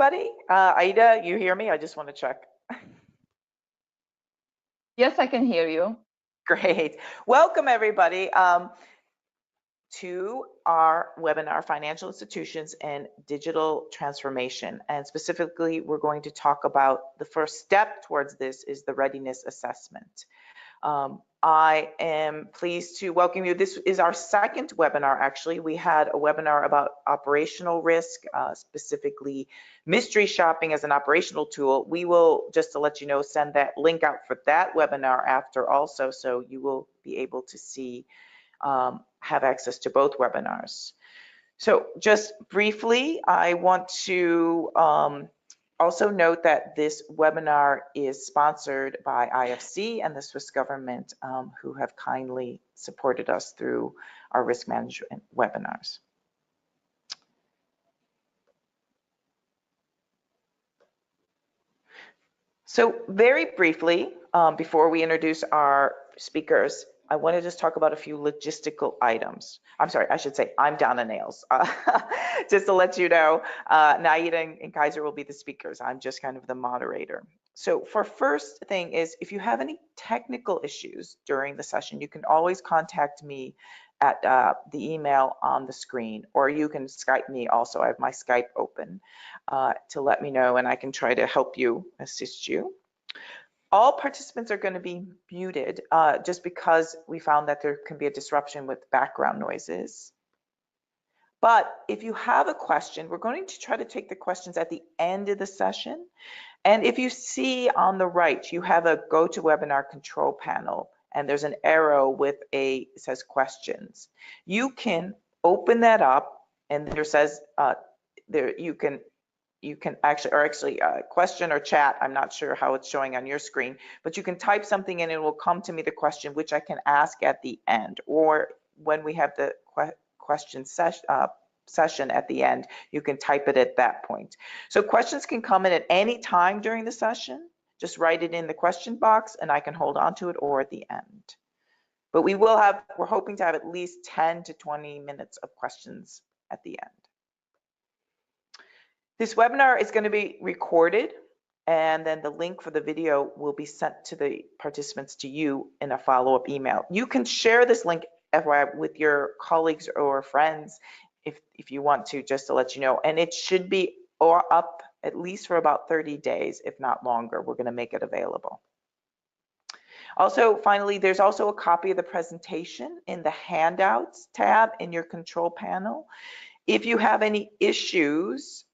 everybody. Aida, you hear me? I just want to check. Yes, I can hear you. Great. Welcome, everybody, to our webinar, Financial Institutions and Digital Transformation. And specifically, we're going to talk about the first step towards this is the Readiness Assessment. I am pleased to welcome you. This is our second webinar, actually. We had a webinar about operational risk, specifically mystery shopping as an operational tool. We will, just to let you know, send that link out for that webinar after also, so you will be able to see, have access to both webinars. So just briefly, I want to also note that this webinar is sponsored by IFC and the Swiss government, who have kindly supported us through our risk management webinars. So very briefly, before we introduce our speakers, I want to just talk about a few logistical items. I'm sorry, I should say I'm Donna Nails. Just to let you know, Naida and Kaiser will be the speakers. I'm just kind of the moderator. So for first thing is, if you have any technical issues during the session, you can always contact me at the email on the screen, or you can Skype me also. I have my Skype open to let me know, and I can try to help you, assist you. All participants are going to be muted just because we found that there can be a disruption with background noises. But if you have a question, we're going to try to take the questions at the end of the session. And if you see on the right, you have a GoToWebinar control panel, and there's an arrow with it says questions. You can open that up, and there says you can actually question or chat. I'm not sure how it's showing on your screen, but you can type something in and it will come to me the question, which I can ask at the end, or when we have the question session at the end, you can type it at that point. So questions can come in at any time during the session. Just write it in the question box and I can hold on to it, or at the end. But we're hoping to have at least 10 to 20 minutes of questions at the end. This webinar is going to be recorded, and then the link for the video will be sent to the participants to you in a follow-up email. You can share this link with your colleagues or friends if you want to, just to let you know. And it should be up at least for about 30 days, if not longer. We're going to make it available. Also, finally, there's also a copy of the presentation in the handouts tab in your control panel. If you have any issues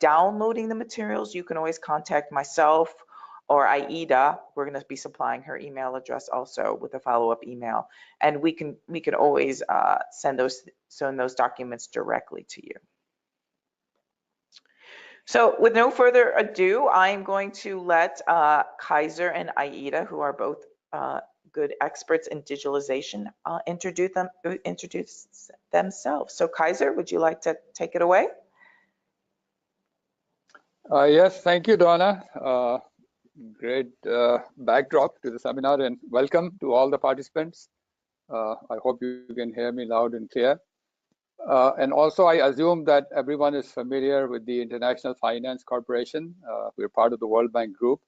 downloading the materials, you can always contact myself or Aida. We're going to be supplying her email address also with a follow-up email, and we can always send those documents directly to you. So with no further ado, I'm going to let Kaiser and Aida, who are both good experts in digitalization, introduce themselves. So Kaiser, would you like to take it away? Yes, thank you, Donna. Great backdrop to the seminar, and welcome to all the participants. I hope you can hear me loud and clear. And also, I assume that everyone is familiar with the International Finance Corporation. We're part of the World Bank Group,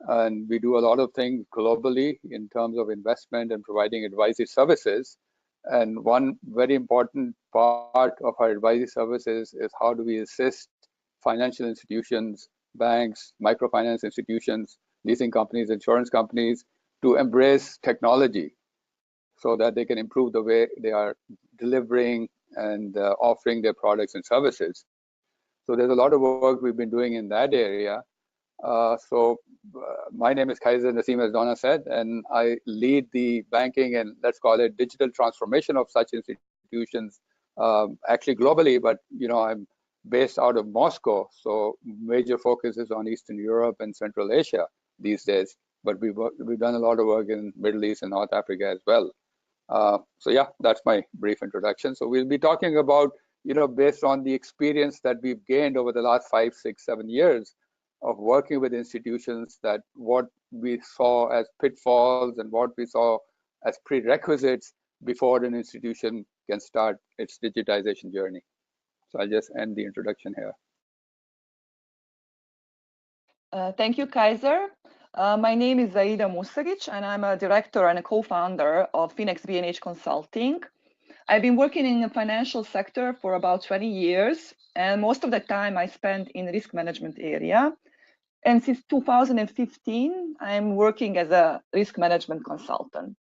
and we do a lot of things globally in terms of investment and providing advisory services. And one very important part of our advisory services is how do we assist financial institutions, banks, microfinance institutions, leasing companies, insurance companies to embrace technology so that they can improve the way they are delivering and offering their products and services. So there's a lot of work we've been doing in that area. My name is Kaiser Naseem, as Donna said, and I lead the banking and let's call it digital transformation of such institutions, actually globally, but I'm based out of Moscow, so major focus is on Eastern Europe and Central Asia these days, but we've done a lot of work in Middle East and North Africa as well. So yeah, that's my brief introduction. So we'll be talking about, based on the experience that we've gained over the last 5, 6, 7 years of working with institutions, that what we saw as pitfalls and what we saw as prerequisites before an institution can start its digitization journey. So I'll just end the introduction here. Thank you, Kaiser. My name is Aida Musagic, and I'm a director and a co-founder of Phoenix B&H Consulting. I've been working in the financial sector for about 20 years, and most of the time I spent in the risk management area. And since 2015, I'm working as a risk management consultant.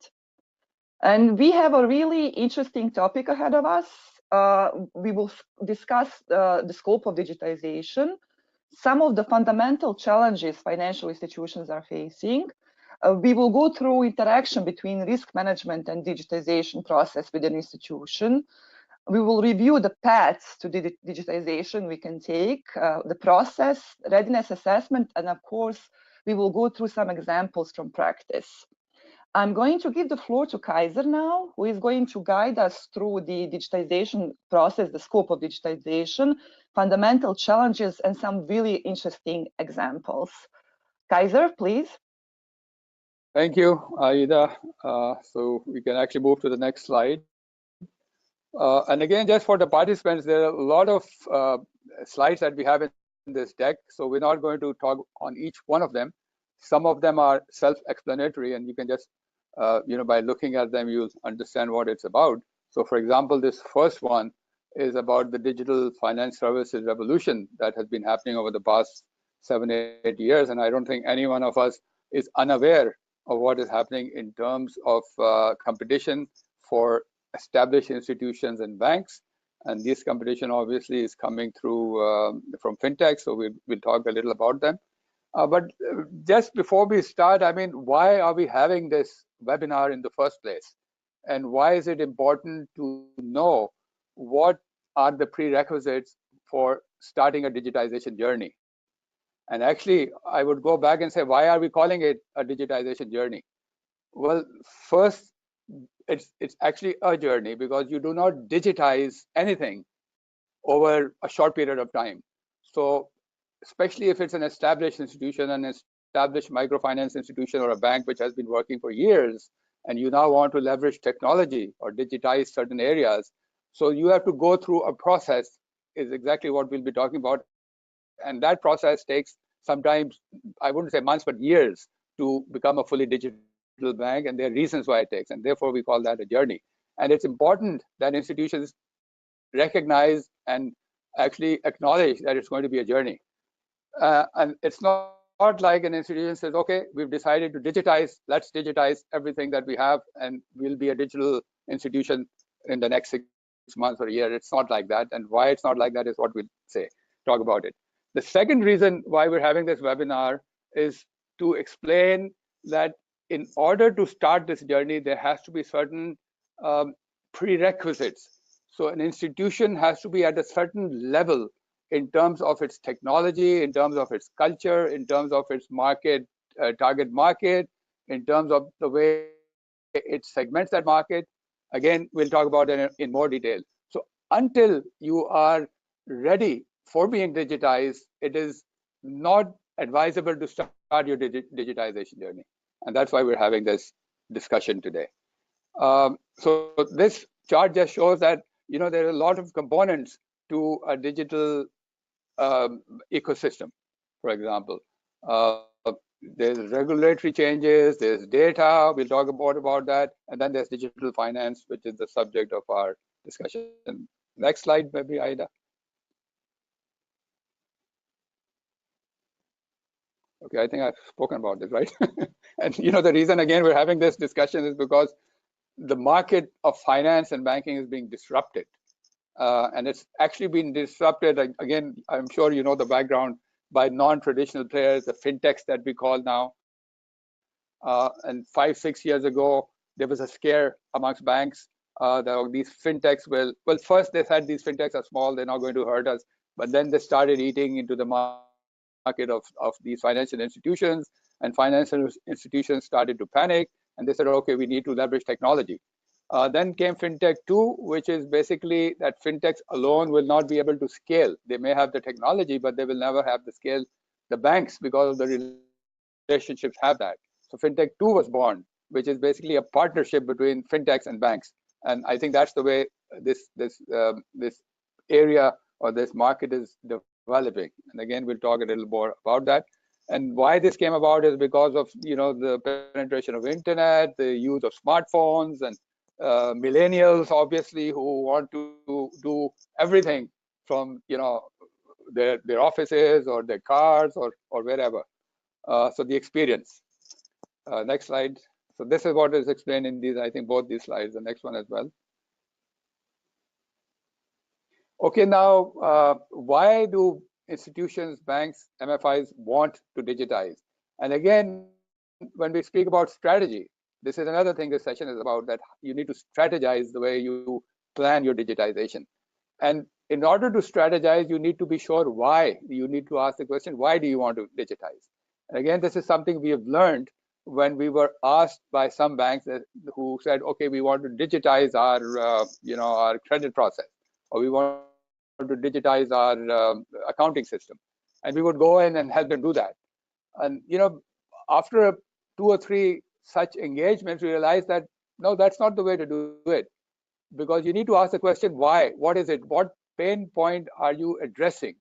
And we have a really interesting topic ahead of us. We will discuss the scope of digitization, some of the fundamental challenges financial institutions are facing. We will go through interaction between risk management and digitization process within an institution. We will review the paths to digitization we can take, the process, readiness assessment, and of course, we will go through some examples from practice. I'm going to give the floor to Kaiser now, who is going to guide us through the digitization process, the scope of digitization, fundamental challenges, and some really interesting examples. Kaiser, please. Thank you, Aida. So we can actually move to the next slide. And again, just for the participants, there are a lot of slides that we have in this deck. So we're not going to talk on each one of them. Some of them are self-explanatory, and you can just, by looking at them, you'll understand what it's about. So for example, this first one is about the digital finance services revolution that has been happening over the past 7-8 years. And I don't think any one of us is unaware of what is happening in terms of competition for established institutions and banks. And this competition obviously is coming through from fintech. So we'll talk a little about them. But just before we start, I mean, why are we having this webinar in the first place? And why is it important to know what are the prerequisites for starting a digitization journey? And actually, I would go back and say, why are we calling it a digitization journey? Well, first, it's actually a journey because you do not digitize anything over a short period of time. So especially if it's an established institution, an established microfinance institution or a bank which has been working for years, and you now want to leverage technology or digitize certain areas. So you have to go through a process, is exactly what we'll be talking about. And that process takes sometimes, I wouldn't say months, but years to become a fully digital bank. And there are reasons why it takes, and therefore we call that a journey. And it's important that institutions recognize and actually acknowledge that it's going to be a journey. And it's not like an institution says, okay, we've decided to digitize, let's digitize everything that we have, and we'll be a digital institution in the next 6 months or a year. It's not like that. And why it's not like that is what we'll talk about it. The second reason why we're having this webinar is to explain that in order to start this journey, there has to be certain prerequisites. So an institution has to be at a certain level in terms of its technology, in terms of its culture, in terms of its market, target market, in terms of the way it segments that market. Again, we'll talk about it in more detail. So until you are ready for being digitized, it is not advisable to start your digitization journey. And that's why we're having this discussion today. So this chart just shows that, there are a lot of components to a digital ecosystem. For example, there's regulatory changes, there's data, we'll talk about that, and then there's digital finance, which is the subject of our discussion. Next slide, maybe, Aida. Okay, I think I've spoken about this, right? And the reason, again, we're having this discussion is because the market of finance and banking is being disrupted. And it's actually been disrupted, again, I'm sure you know the background, by non-traditional players, the fintechs that we call now. And 5-6 years ago, there was a scare amongst banks that these fintechs will, well, first they said these fintechs are small, they're not going to hurt us. But then they started eating into the market of these financial institutions, and financial institutions started to panic, and they said, okay, we need to leverage technology. Then came FinTech 2, which is basically that fintechs alone will not be able to scale. They may have the technology, but they will never have the scale. The banks, because of the relationships, have that. So FinTech 2 was born, which is basically a partnership between fintechs and banks. And I think that's the way this area or this market is developing. And again, we'll talk a little more about that. And why this came about is because of the penetration of internet, the use of smartphones, and millennials obviously who want to do everything from their offices or their cars or wherever. So the experience. Next slide. So this is what is explained in these, I think, both these slides. The next one as well. Okay, now why do institutions, banks, MFIs want to digitize? And again, when we speak about strategy, this is another thing this session is about, that you need to strategize the way you plan your digitization. And in order to strategize, you need to be sure why. You need to ask the question, why do you want to digitize? And again, this is something we have learned when we were asked by some banks who said, okay, we want to digitize our credit process, or we want to digitize our accounting system. And we would go in and help them do that. And after 2 or 3 such engagements, we realized that no, that's not the way to do it, because you need to ask the question, why? What is it? What pain point are you addressing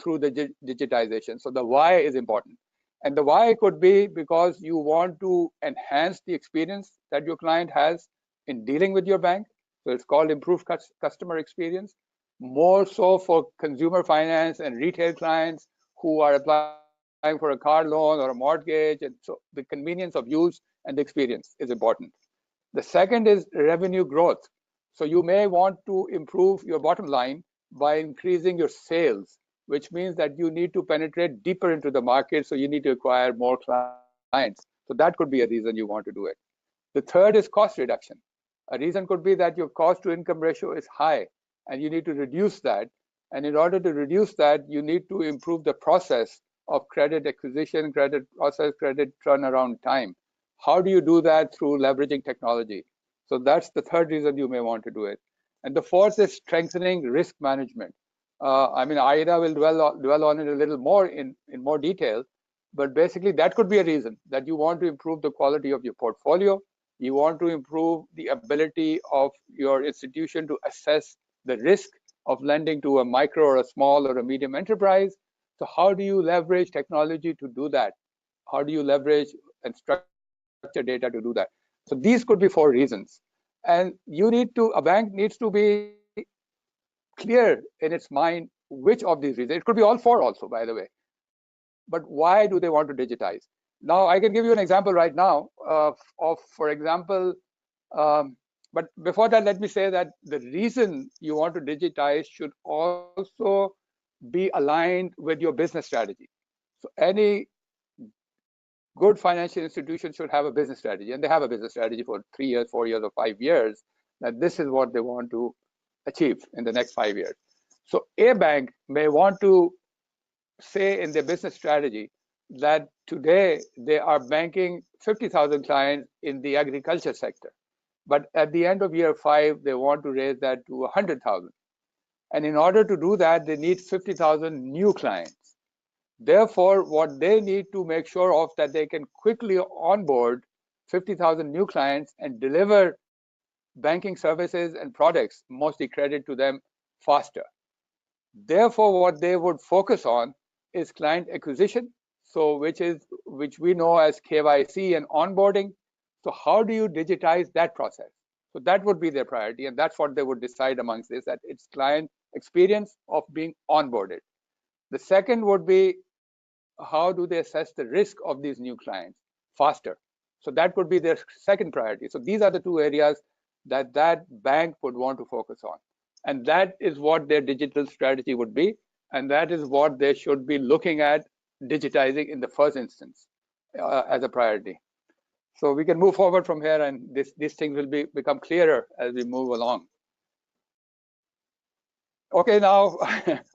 through the digitization? So the why is important. And the why could be because you want to enhance the experience that your client has in dealing with your bank. So it's called improved customer experience. More so for consumer finance and retail clients who are applying for a car loan or a mortgage. And so the convenience of use and the experience is important. The second is revenue growth. So you may want to improve your bottom line by increasing your sales, which means that you need to penetrate deeper into the market. So you need to acquire more clients. So that could be a reason you want to do it. The third is cost reduction. A reason could be that your cost to income ratio is high and you need to reduce that. And in order to reduce that, you need to improve the process of credit acquisition, credit process, credit turnaround time. How do you do that? Through leveraging technology. So that's the third reason you may want to do it. And the fourth is strengthening risk management. I mean, Aida will dwell on it a little more in more detail, but basically that could be a reason that you want to improve the quality of your portfolio. You want to improve the ability of your institution to assess the risk of lending to a micro or a small or a medium enterprise. So how do you leverage technology to do that? How do you leverage and structure data to do that? So these could be 4 reasons. And a bank needs to be clear in its mind which of these reasons. It could be all 4 also, by the way. But why do they want to digitize? Now, I can give you an example right now for example, but before that, let me say that the reason you want to digitize should also be aligned with your business strategy. So any good financial institution should have a business strategy, and they have a business strategy for 3 years, 4 years, or 5 years, that this is what they want to achieve in the next 5 years. So a bank may want to say in their business strategy that today they are banking 50,000 clients in the agriculture sector, but at the end of year 5, they want to raise that to 100,000. And in order to do that, they need 50,000 new clients. Therefore, what they need to make sure of that they can quickly onboard 50,000 new clients and deliver banking services and products, mostly credit to them, faster. Therefore, what they would focus on is client acquisition, so which we know as KYC and onboarding. So how do you digitize that process? So that would be their priority, and that's what they would decide amongst this, that it's client experience of being onboarded. The second would be, how do they assess the risk of these new clients faster? So that would be their second priority. So these are the 2 areas that bank would want to focus on. And that is what their digital strategy would be. And that is what they should be looking at digitizing in the first instance as a priority. So we can move forward from here, and these things will become clearer as we move along. Okay, now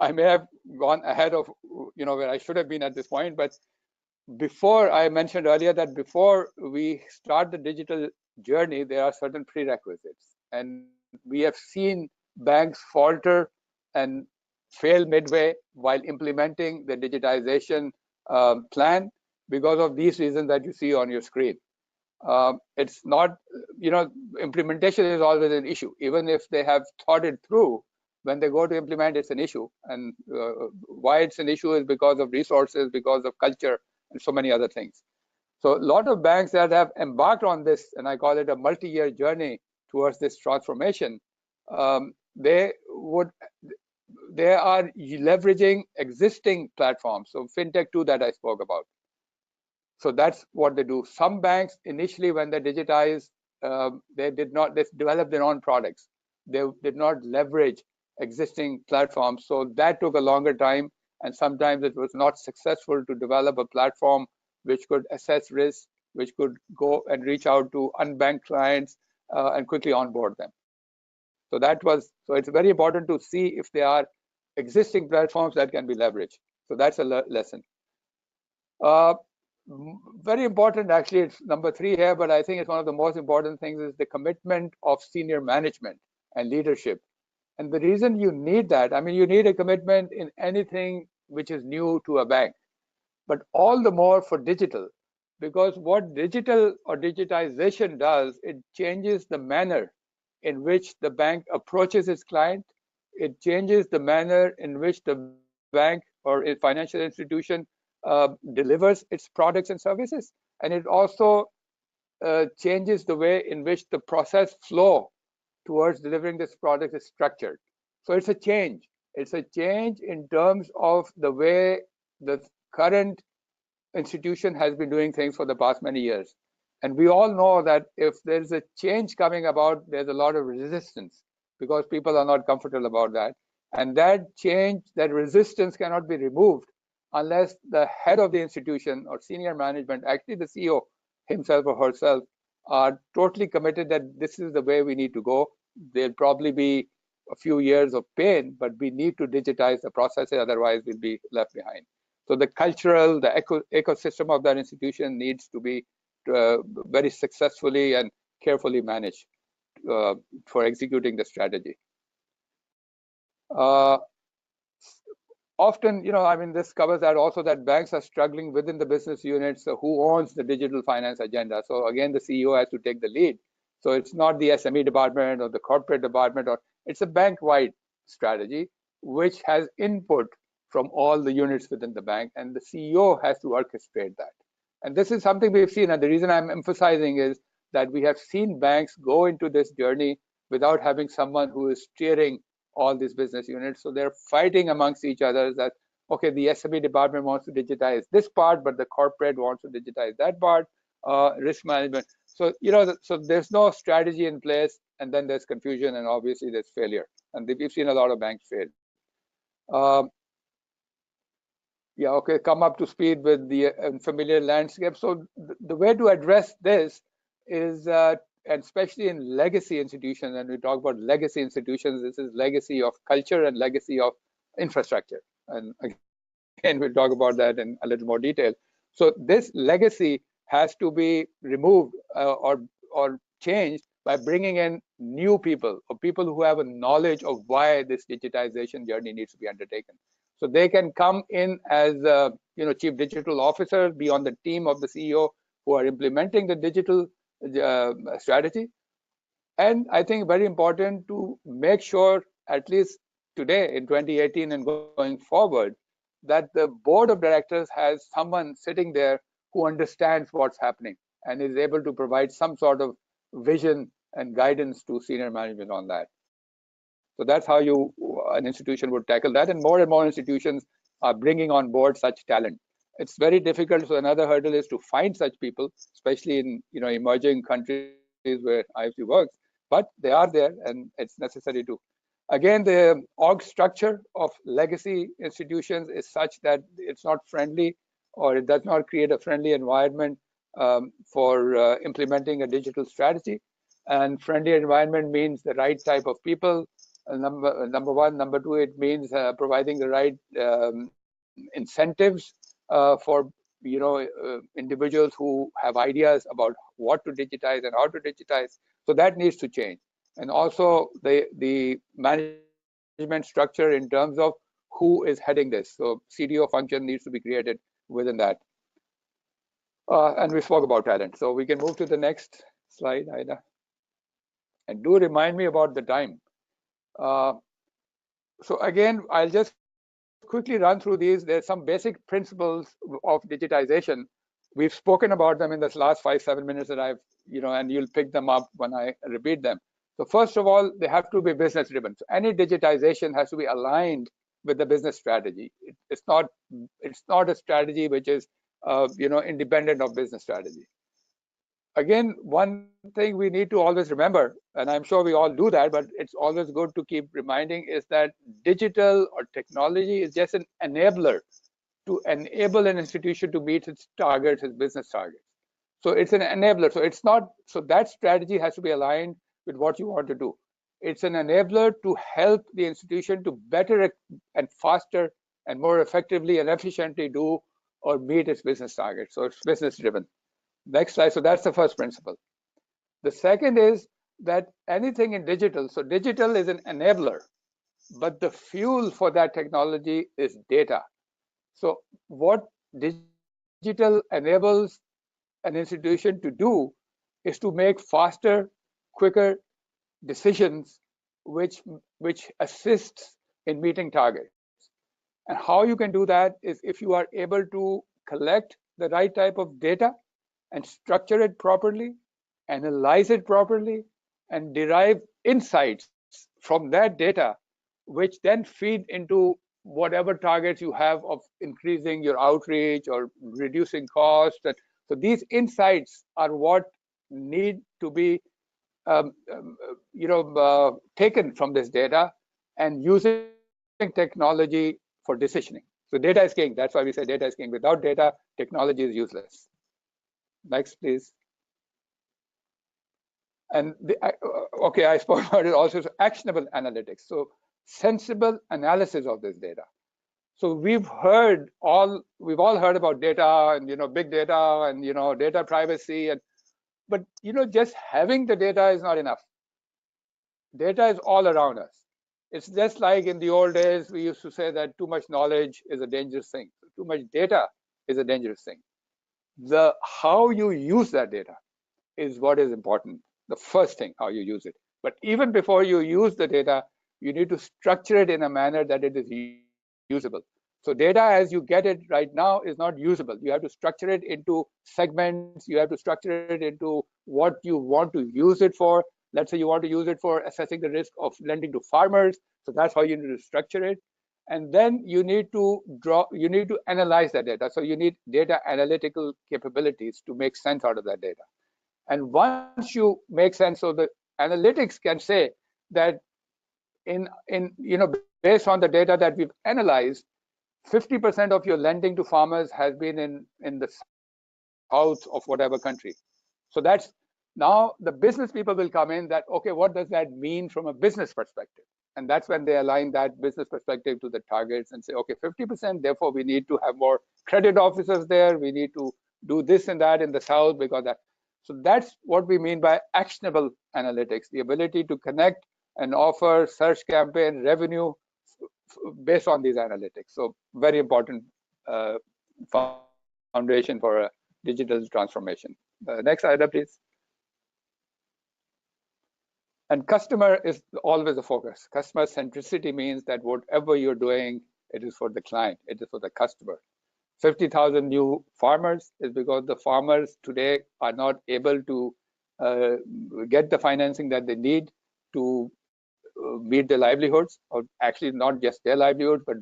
I may have gone ahead of where I should have been at this point, but before, I mentioned earlier that before we start the digital journey, there are certain prerequisites, and we have seen banks falter and fail midway while implementing the digitization plan because of these reasons that you see on your screen. It's not, implementation is always an issue. Even if they have thought it through, when they go to implement, it's an issue. And why it's an issue is because of resources, because of culture, and so many other things. So a lot of banks that have embarked on this, and I call it a multi-year journey towards this transformation, they are leveraging existing platforms. So fintech too that I spoke about. So that's what they do. Some banks initially, when they digitize, they developed their own products. They did not leverage existing platforms. So that took a longer time, and sometimes it was not successful to develop a platform which could assess risk, which could go and reach out to unbanked clients and quickly onboard them. So it's very important to see if there are existing platforms that can be leveraged. So that's a lesson. Very important, actually, it's number 3 here, but I think it's one of the most important things is the commitment of senior management and leadership. And the reason you need that, I mean, you need a commitment in anything which is new to a bank, but all the more for digital, because what digital or digitization does, it changes the manner in which the bank approaches its client. It changes the manner in which the bank or a financial institution delivers its products and services. And it also changes the way in which the process flow towards delivering this product is structured. So it's a change. It's a change in terms of the way the current institution has been doing things for the past many years. And we all know that if there's a change coming about, there's a lot of resistance because people are not comfortable about that. And that change, that resistance cannot be removed unless the head of the institution or senior management, actually the CEO himself or herself, are totally committed that this is the way we need to go. There'll probably be a few years of pain, but we need to digitize the processes, otherwise we'll be left behind. So the cultural, the ecosystem of that institution needs to be very successfully and carefully managed for executing the strategy. Often, I mean, this covers that also, that banks are struggling within the business units. So who owns the digital finance agenda? So again, the CEO has to take the lead. So it's not the SME department or the corporate department, or it's a bank-wide strategy which has input from all the units within the bank, and the CEO has to orchestrate that. And this is something we've seen, and the reason I'm emphasizing is that we have seen banks go into this journey without having someone who is steering all these business units. So they're fighting amongst each other that, okay, the SME department wants to digitize this part, but the corporate wants to digitize that part, risk management. So, so there's no strategy in place, and then there's confusion, and obviously there's failure. And we've seen a lot of banks fail. Yeah, okay, come up to speed with the familiar landscape. So the way to address this is, and especially in legacy institutions, and we talk about legacy institutions, this is legacy of culture and legacy of infrastructure. And again, we'll talk about that in a little more detail. So this legacy has to be removed or changed by bringing in new people, or people who have a knowledge of why this digitization journey needs to be undertaken. So they can come in as chief digital officers, be on the team of the CEO who are implementing the digital strategy. And I think very important to make sure, at least today in 2018 and going forward, that the board of directors has someone sitting there who understands what's happening and is able to provide some sort of vision and guidance to senior management on that. So that's how an institution would tackle that, and more institutions are bringing on board such talent. It's very difficult, so another hurdle is to find such people, especially in emerging countries where IFC works, but they are there, and it's necessary to. Again, the org structure of legacy institutions is such that it's not friendly, or it does not create a friendly environment for implementing a digital strategy. And friendly environment means the right type of people. Number one. Number two, it means providing the right incentives for individuals who have ideas about what to digitize and how to digitize. So that needs to change. And also the management structure in terms of who is heading this. So CDO function needs to be created within that. And we spoke about talent. So we can move to the next slide, Aida. And do remind me about the time. So again, I'll just quickly run through these. There's some basic principles of digitization. We've spoken about them in this last 5-7 minutes that I've, and you'll pick them up when I repeat them. So first of all, they have to be business driven. So any digitization has to be aligned with the business strategy. It's not a strategy which is, independent of business strategy. Again, one thing we need to always remember, and I'm sure we all do that, but it's always good to keep reminding, is that digital or technology is just an enabler to enable an institution to meet its targets, its business targets. So it's an enabler. So it's not, so that strategy has to be aligned with what you want to do. It's an enabler to help the institution to better and faster and more effectively and efficiently do or meet its business targets. So it's business driven. Next slide. So that's the first principle. The second is that anything in digital, so digital is an enabler, but the fuel for that technology is data. So what digital enables an institution to do is to make faster, quicker decisions which assists in meeting targets. And how you can do that is if you are able to collect the right type of data and structure it properly, analyze it properly, and derive insights from that data, which then feed into whatever targets you have of increasing your outreach or reducing costs. So these insights are what need to be taken from this data and using technology for decisioning. So data is king. That's why we say data is king. Without data, technology is useless. Next, please. And I spoke about it also. So actionable analytics. So sensible analysis of this data. So we've all heard about data and big data and data privacy, but just having the data is not enough. Data is all around us. It's just like in the old days we used to say that too much knowledge is a dangerous thing. Too much data is a dangerous thing. How you use that data is what is important. The first thing, how you use it. But even before you use the data, you need to structure it in a manner that it is usable. So data as you get it right now is not usable. You have to structure it into segments. You have to structure it into what you want to use it for. Let's say you want to use it for assessing the risk of lending to farmers. So that's how you need to structure it. And then you need to analyze that data. So you need data analytical capabilities to make sense out of that data. And once you make sense, so the analytics can say that based on the data that we've analyzed, 50% of your lending to farmers has been in the south of whatever country. So that's now the business people will come in that, okay, what does that mean from a business perspective? And that's when they align that business perspective to the targets and say, okay, 50%, therefore we need to have more credit officers there. We need to do this and that in the south because that. So that's what we mean by actionable analytics, the ability to connect and offer search campaign revenue based on these analytics. So very important foundation for a digital transformation. Next item, please. And customer is always a focus. Customer centricity means that whatever you're doing, it is for the client, it is for the customer. 50,000 new farmers is because the farmers today are not able to get the financing that they need to meet their livelihoods, or actually not just their livelihoods, but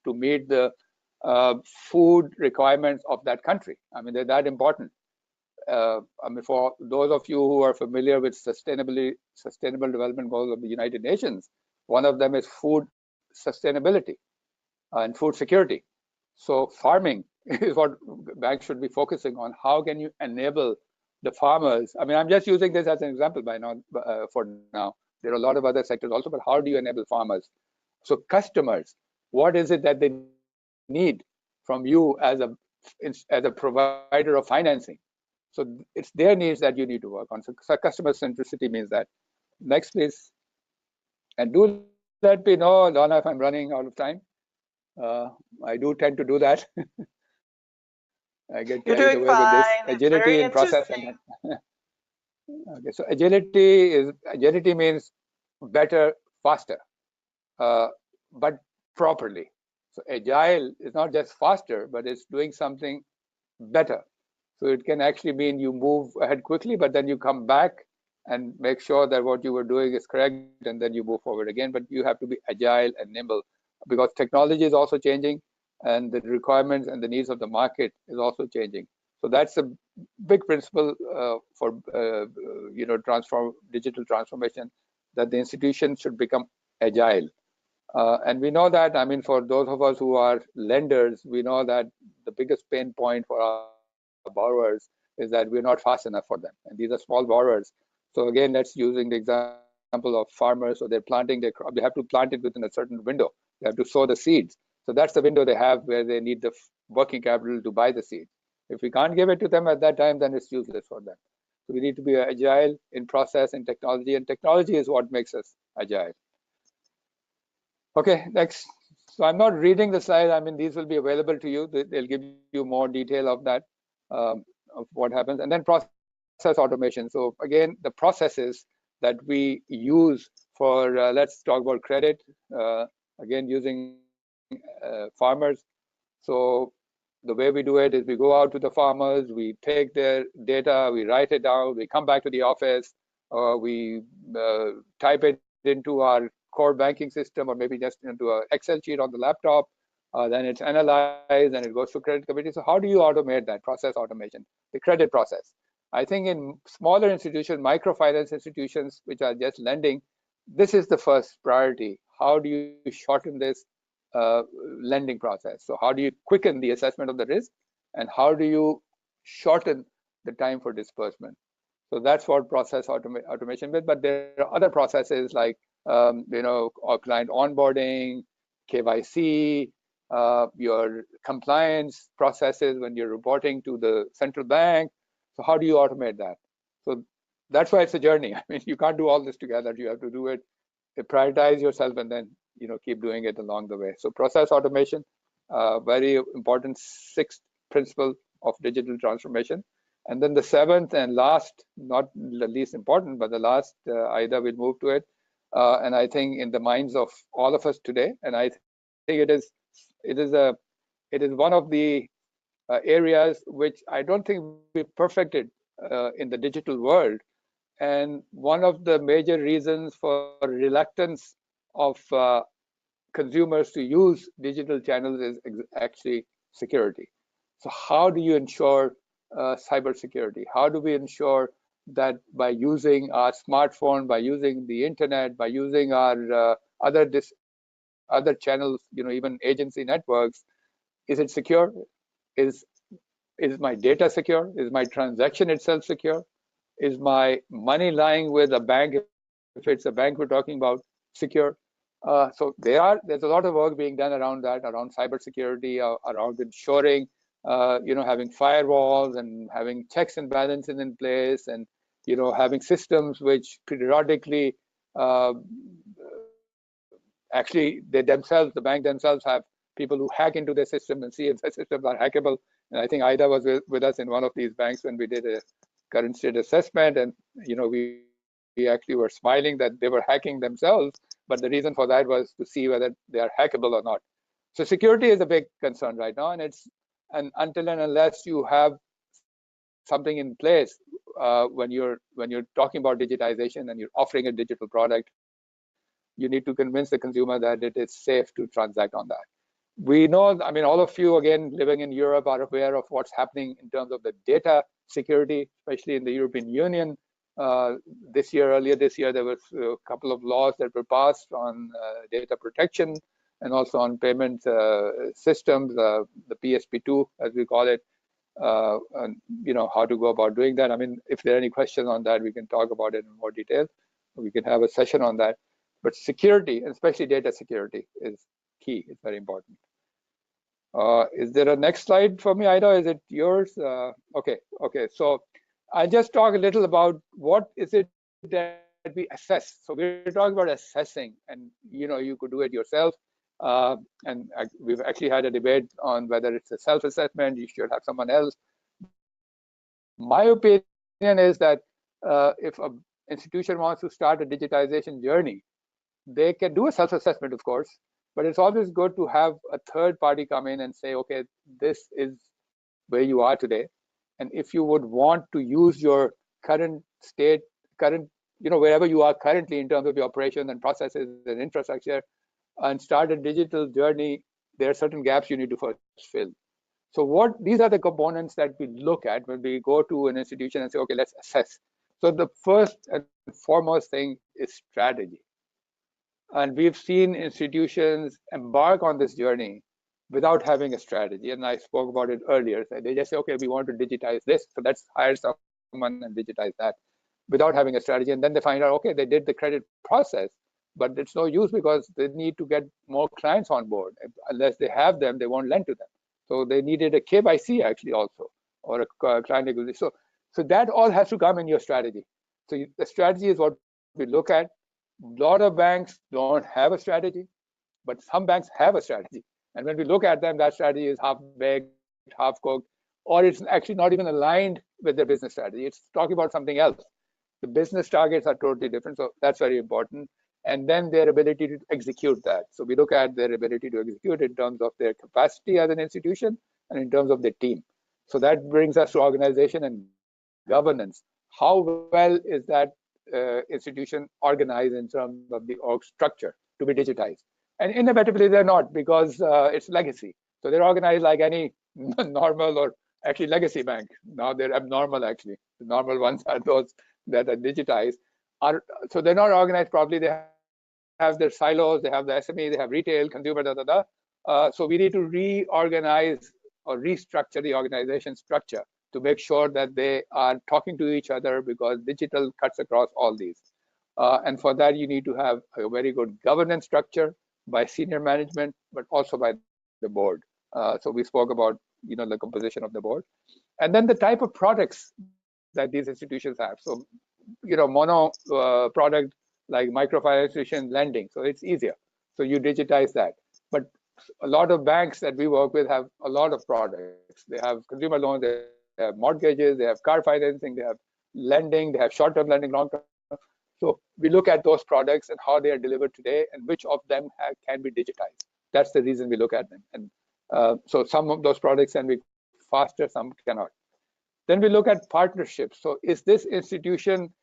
to meet the food requirements of that country. I mean, they're that important. For those of you who are familiar with Sustainable Development Goals of the United Nations, one of them is food sustainability and food security. So farming is what banks should be focusing on. How can you enable the farmers? I mean, I'm just using this as an example for now. There are a lot of other sectors also, but how do you enable farmers? So customers, what is it that they need from you as a provider of financing? So it's their needs that you need to work on. So customer centricity means that. Next, please. And do let me know, Donna, if I'm running out of time. I do tend to do that. I get carried away with this agility in process. Okay, so agility means better, faster, but properly. So agile is not just faster, but it's doing something better. So it can actually mean you move ahead quickly, but then you come back and make sure that what you were doing is correct, and then you move forward again. But you have to be agile and nimble, because technology is also changing, and the requirements and the needs of the market is also changing. So that's a big principle for digital transformation, that the institution should become agile. And we know that, I mean, for those of us who are lenders, we know that the biggest pain point for our borrowers is that we're not fast enough for them. And these are small borrowers. So again, that's using the example of farmers. So they're planting their crop. They have to plant it within a certain window. They have to sow the seeds. So that's the window they have where they need the working capital to buy the seeds. If we can't give it to them at that time, then it's useless for them. So we need to be agile in process and technology, and technology is what makes us agile. Okay, next. So I'm not reading the slide. I mean, these will be available to you. They'll give you more detail of that, of what happens. And then process automation. So again, the processes that we use for, let's talk about credit, again, using farmers. So the way we do it is we go out to the farmers, we take their data, we write it down, we come back to the office, we type it into our core banking system, or maybe just into an Excel sheet on the laptop. Then it's analyzed and it goes to credit committee. So how do you automate that process automation, the credit process? I think in smaller institutions, microfinance institutions, which are just lending, this is the first priority. How do you shorten this lending process? So how do you quicken the assessment of the risk, and how do you shorten the time for disbursement? So that's what process automation with. But there are other processes like client onboarding, KYC, your compliance processes when you're reporting to the central bank. So how do you automate that? So that's why it's a journey. I mean, you can't do all this together. You have to do it, prioritize yourself, and then keep doing it along the way. So process automation, very important sixth principle of digital transformation. And then the seventh and last, not the least important, but the last, Aida will move to it. And I think in the minds of all of us today, and I think it is one of the areas which I don't think we perfected in the digital world. And one of the major reasons for reluctance of consumers to use digital channels is actually security. So how do you ensure cybersecurity? How do we ensure that by using our smartphone, by using the internet, by using our other channels, even agency networks, is it secure? Is my data secure? Is my transaction itself secure? Is my money lying with a bank, if it's a bank we're talking about, secure? So there's a lot of work being done around that, around cybersecurity, around ensuring, having firewalls and having checks and balances in place, and having systems which periodically, actually the bank themselves have people who hack into their system and see if the systems are hackable. And I think Aida was with us in one of these banks when we did a current state assessment, and we actually were smiling that they were hacking themselves, but the reason for that was to see whether they are hackable or not. So security is a big concern right now, and until and unless you have something in place, when you're talking about digitization and you're offering a digital product, you need to convince the consumer that it is safe to transact on that. We know, I mean, all of you, again, living in Europe are aware of what's happening in terms of the data security, especially in the European Union. Earlier this year, there was a couple of laws that were passed on data protection and also on payment systems, the PSP2, as we call it, and how to go about doing that. I mean, if there are any questions on that, we can talk about it in more detail. We can have a session on that. But security, and especially data security, is key. It's very important. Is there a next slide for me, Aida? Is it yours? Okay. So I'll just talk a little about what is it that we assess. So we're talking about assessing, and you could do it yourself. And we've actually had a debate on whether it's a self-assessment, you should have someone else. My opinion is that if an institution wants to start a digitization journey, they can do a self-assessment, of course, but it's always good to have a third party come in and say, okay, this is where you are today. And if you would want to use your current state, current, wherever you are currently in terms of your operations and processes and infrastructure, and start a digital journey, there are certain gaps you need to first fill. So these are the components that we look at when we go to an institution and say, okay, let's assess. So the first and foremost thing is strategy. And we've seen institutions embark on this journey without having a strategy. And I spoke about it earlier. So they just say, okay, we want to digitize this, so let's hire someone and digitize that without having a strategy. And then they find out, okay, they did the credit process, but it's no use because they need to get more clients on board. Unless they have them, they won't lend to them. So they needed a KYC actually also, or a client acquisition. So that all has to come in your strategy. So the strategy is what we look at. A lot of banks don't have a strategy, but some banks have a strategy. And when we look at them, that strategy is half-baked, half-cooked, or it's actually not even aligned with their business strategy. It's talking about something else. The business targets are totally different, so that's very important. And then their ability to execute that. So we look at their ability to execute in terms of their capacity as an institution and in terms of their team. So that brings us to organization and governance. How well is that institution organized in terms of the org structure to be digitized? And inevitably they're not, because it's legacy. So they're organized like any normal or actually legacy bank. Now they're abnormal actually. The normal ones are those that are digitized. So they're not organized properly. They have their silos, they have the SME, they have retail, consumer, so we need to reorganize or restructure the organization structure to make sure that they are talking to each other, because digital cuts across all these. And for that, you need to have a very good governance structure by senior management, but also by the board. So we spoke about the composition of the board, and then the type of products that these institutions have. So mono product like microfinance institution lending, so it's easier. So you digitize that. But a lot of banks that we work with have a lot of products. They have consumer loans, they have mortgages, they have car financing, they have lending, they have short-term lending, long-term. So we look at those products and how they are delivered today and which of them can be digitized. That's the reason we look at them. And so some of those products can be faster, some cannot. Then we look at partnerships. So is this institution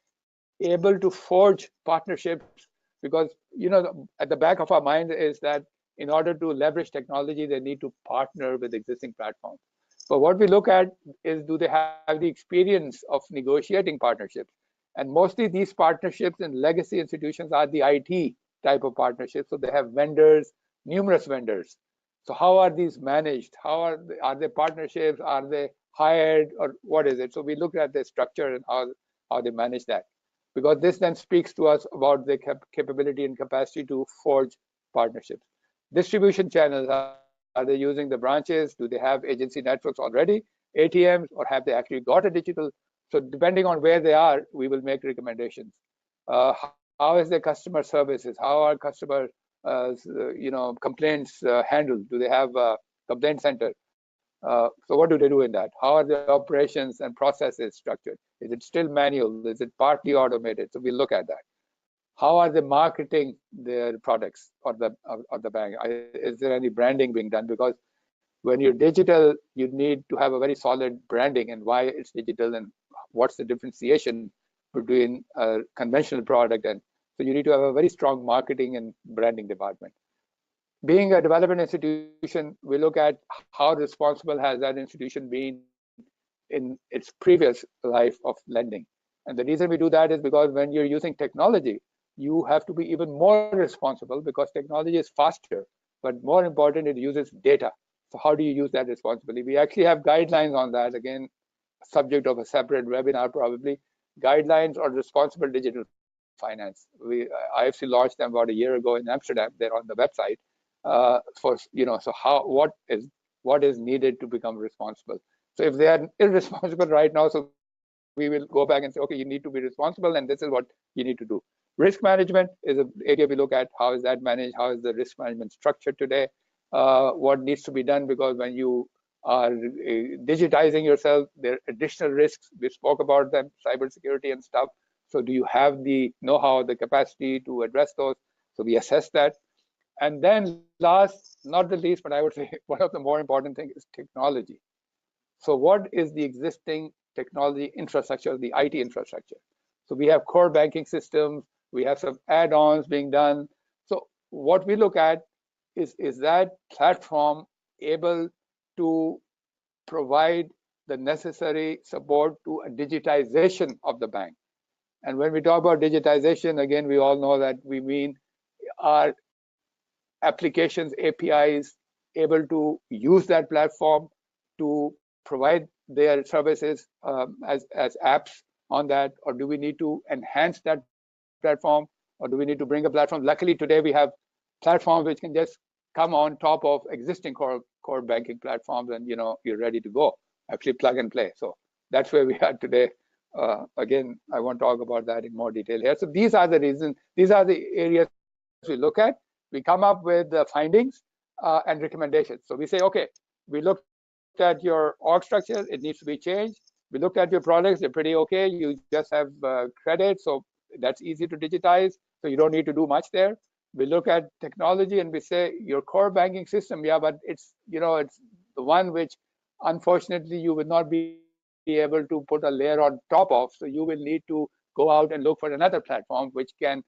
able to forge partnerships? Because at the back of our mind is that in order to leverage technology, they need to partner with existing platforms. But what we look at is, do they have the experience of negotiating partnerships? And mostly these partnerships in legacy institutions are the IT type of partnerships. So they have vendors, numerous vendors. So how are these managed? How are they partnerships? Are they hired, or what is it? So we look at the structure and how they manage that, because this then speaks to us about the capability and capacity to forge partnerships. Distribution channels, are they using the branches? Do they have agency networks already, ATMs, or have they actually got a digital? So depending on where they are, we will make recommendations. How is their customer services? How are customer complaints handled? Do they have a complaint center? So what do they do in that? How are the operations and processes structured? Is it still manual? Is it partly automated? So we look at that. How are they marketing their products or the bank? Is there any branding being done? Because when you're digital, you need to have a very solid branding and why it's digital and what's the differentiation between a conventional product. And so you need to have a very strong marketing and branding department. Being a development institution, we look at how responsible has that institution been in its previous life of lending. And the reason we do that is because when you're using technology, you have to be even more responsible, because technology is faster, but more important, it uses data. So how do you use that responsibly? We actually have guidelines on that, again, subject of a separate webinar probably, guidelines on responsible digital finance. IFC launched them about a year ago in Amsterdam. They're on the website. So what is needed to become responsible? So if they are irresponsible right now, so we will go back and say, okay, you need to be responsible, and this is what you need to do. Risk management is an area we look at. How is that managed? How is the risk management structured today? What needs to be done? Because when you are digitizing yourself, there are additional risks. We spoke about them, cybersecurity and stuff. So do you have the know-how, the capacity to address those? So we assess that. And then last, not the least, but I would say one of the more important things is technology. So what is the existing technology infrastructure, the IT infrastructure? So we have core banking systems, we have some add-ons being done. So what we look at is that platform able to provide the necessary support to a digitization of the bank. And when we talk about digitization, again, we all know that we mean our applications, APIs, able to use that platform to provide their services as apps on that, or do we need to enhance that platform, or do we need to bring a platform? Luckily, today we have platforms which can just come on top of existing core banking platforms, and you're ready to go. Actually, plug and play. So that's where we are today. Again, I won't talk about that in more detail here. So these are the reasons. These are the areas we look at. We come up with the findings and recommendations. So we say, okay, we looked at your org structure, it needs to be changed. We looked at your products, they're pretty okay. You just have credit, so that's easy to digitize. So you don't need to do much there. We look at technology and we say your core banking system, yeah, but it's it's the one which unfortunately you will not be able to put a layer on top of. So you will need to go out and look for another platform which can.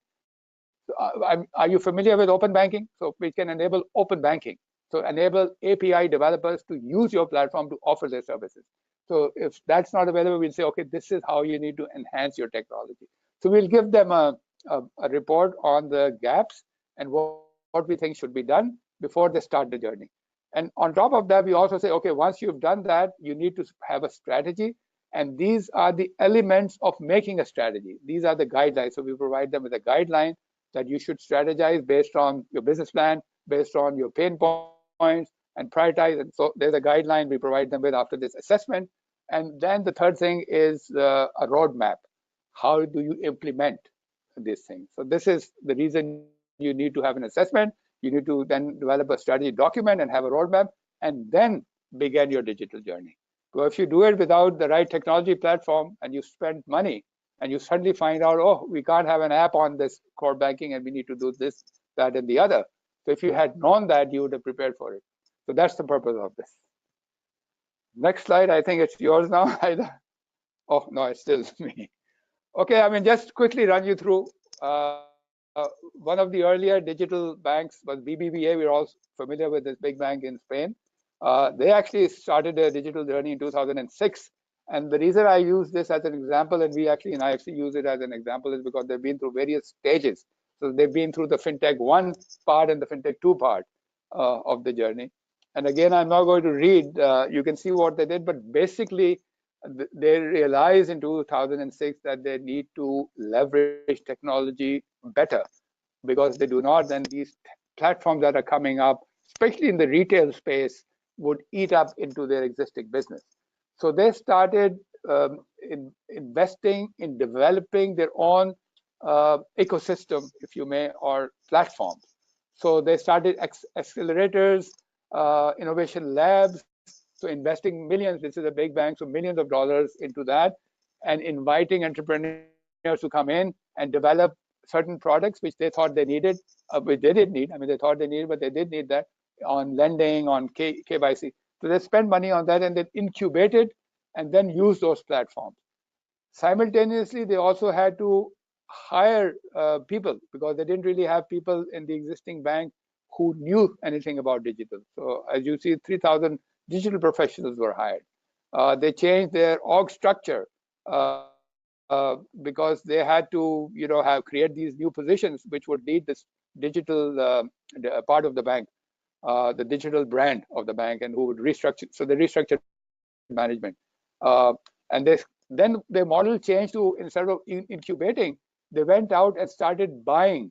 Are you familiar with open banking? So we can enable open banking. So enable API developers to use your platform to offer their services. So if that's not available, we'll say, okay, this is how you need to enhance your technology. So we'll give them a report on the gaps and what we think should be done before they start the journey. And on top of that, we also say, okay, once you've done that, you need to have a strategy. And these are the elements of making a strategy. These are the guidelines. So we provide them with a guideline that you should strategize based on your business plan, based on your pain points, and prioritize. And so there's a guideline we provide them with after this assessment. And then the third thing is a roadmap. How do you implement these things? So this is the reason you need to have an assessment. You need to then develop a strategy document and have a roadmap, and then begin your digital journey. So if you do it without the right technology platform and you spend money, and you suddenly find out, oh, we can't have an app on this core banking and we need to do this, that, and the other. So if you had known that, you would have prepared for it. So that's the purpose of this. Next slide, I think it's yours now, Aida. Oh, no, it's still me. Okay, I mean, just quickly run you through. One of the earlier digital banks was BBVA. We're all familiar with this big bank in Spain. They actually started their digital journey in 2006. And the reason I use this as an example, and I actually use it as an example, is because they've been through various stages. So they've been through the FinTech 1 part and the FinTech 2 part of the journey. And again, I'm not going to read, you can see what they did, but basically they realized in 2006 that they need to leverage technology better, because they do not, then these platforms that are coming up, especially in the retail space, would eat up into their existing business. So they started investing in developing their own ecosystem, if you may, or platforms. So they started accelerators, innovation labs, so investing millions, this is a big bank, so millions of dollars into that, and inviting entrepreneurs to come in and develop certain products which they thought they needed, which they didn't need. I mean, they thought they needed, but they did need that on lending, on KYC. So they spend money on that and then incubate it and then use those platforms. Simultaneously, they also had to hire people, because they didn't really have people in the existing bank who knew anything about digital. So as you see, 3,000 digital professionals were hired. They changed their org structure because they had to, create these new positions which would lead this digital part of the bank, the digital brand of the bank, and who would restructure. So they restructured management, and then their model changed to, instead of incubating, they went out and started buying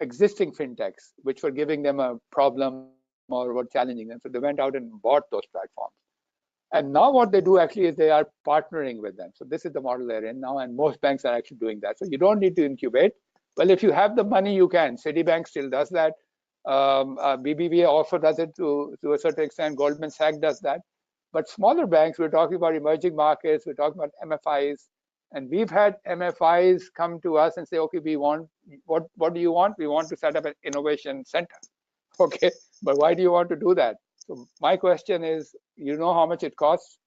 existing fintechs which were giving them a problem or were challenging them. So they went out and bought those platforms. And now what they do actually is they are partnering with them. So this is the model they're in now, and most banks are actually doing that. So you don't need to incubate. Well, if you have the money, you can. Citibank still does that. BBVA also does it to a certain extent. Goldman Sachs does that. But smaller banks, we're talking about emerging markets, we're talking about MFIs, And we've had MFIs come to us and say, okay, we want, what do you want? We want to set up an innovation center. Okay, but why do you want to do that? So my question is, you know how much it costs?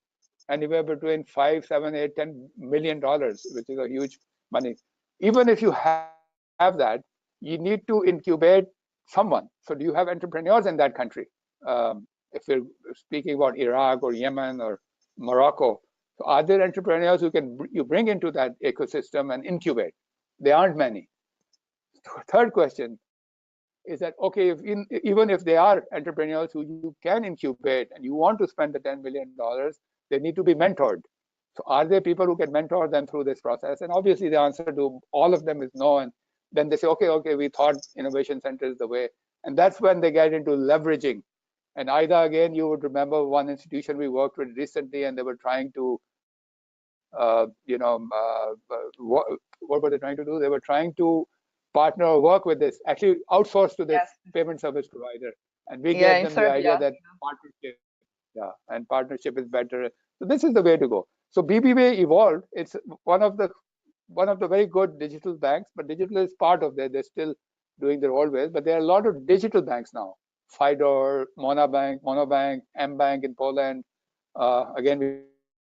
Anywhere between $5, $7, $8, $10 million, which is a huge money. Even if you have that, you need to incubate someone. So do you have entrepreneurs in that country? If we're speaking about Iraq or Yemen or Morocco, so are there entrepreneurs who you bring into that ecosystem and incubate? There aren't many. Third question is that, okay, even if they are entrepreneurs who you can incubate and you want to spend the $10 million, they need to be mentored. So are there people who can mentor them through this process? And obviously the answer to all of them is no. And then they say, okay, we thought innovation center is the way. And that's when they get into leveraging. And Aida, again, you would remember one institution we worked with recently, and they were trying to, what were they trying to do? They were trying to partner or work with this, actually outsource to this payment service provider. And we gave them the idea that partnership, and partnership is better. So this is the way to go. So BBVA evolved. It's one of the very good digital banks, but digital is part of that. They're still doing their old ways, but there are a lot of digital banks now. Fidor, Monobank, M-Bank in Poland. Again,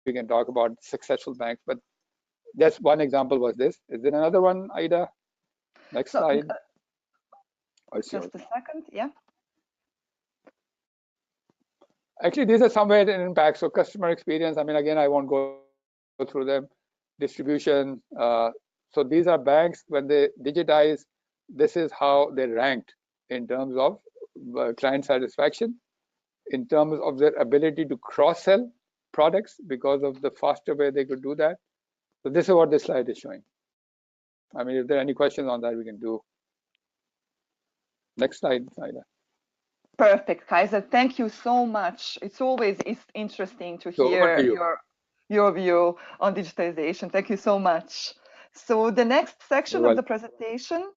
we can talk about successful banks, but just one example was this. Is there another one, Aida? Next slide. Just a second, yeah. Actually, these are somewhere in impact. So customer experience, I mean, again, I won't go through them. Distribution. So these are banks, when they digitize, this is how they ranked in terms of client satisfaction, in terms of their ability to cross-sell products because of the faster way they could do that. So this is what this slide is showing. I mean, if there are any questions on that, we can do. Next slide, Aida. Perfect, Kaiser. Thank you so much. It's always interesting to hear your view on digitization. Thank you so much. So the next section of the presentation,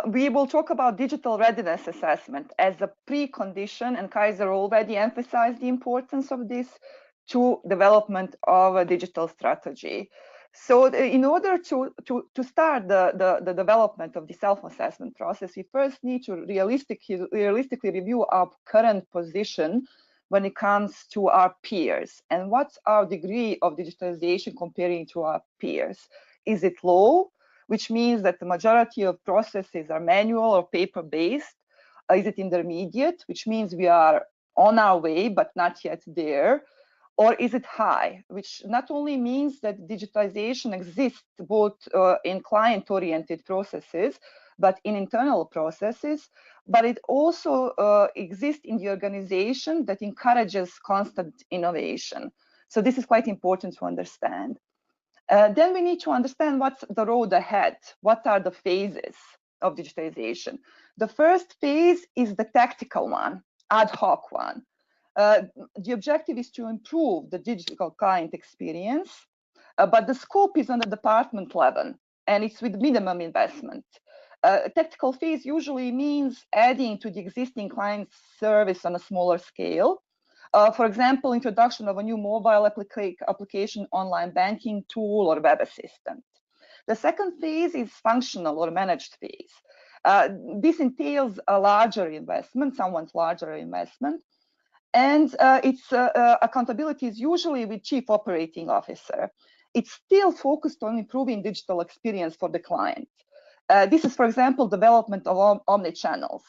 we will talk about digital readiness assessment as a precondition, and Kaiser already emphasized the importance of this to development of a digital strategy. So in order to start the development of the self-assessment process, we first need to realistically review our current position when it comes to our peers, and what's our degree of digitalization comparing to our peers. Is it low, which means that the majority of processes are manual or paper-based? Is it intermediate, which means we are on our way but not yet there? Or is it high, which not only means that digitization exists both in client-oriented processes, but in internal processes, but it also exists in the organization that encourages constant innovation. So this is quite important to understand. Then we need to understand what's the road ahead. What are the phases of digitization? The first phase is the tactical one, ad hoc one. The objective is to improve the digital client experience, but the scope is on the department level, and it's with minimum investment. Tactical phase usually means adding to the existing client service on a smaller scale. For example, introduction of a new mobile application, online banking tool, or web assistant. The second phase is functional or managed phase. This entails a larger investment, someone's larger investment, and its accountability is usually with Chief Operating Officer. It's still focused on improving digital experience for the client. This is, for example, development of omni-channels,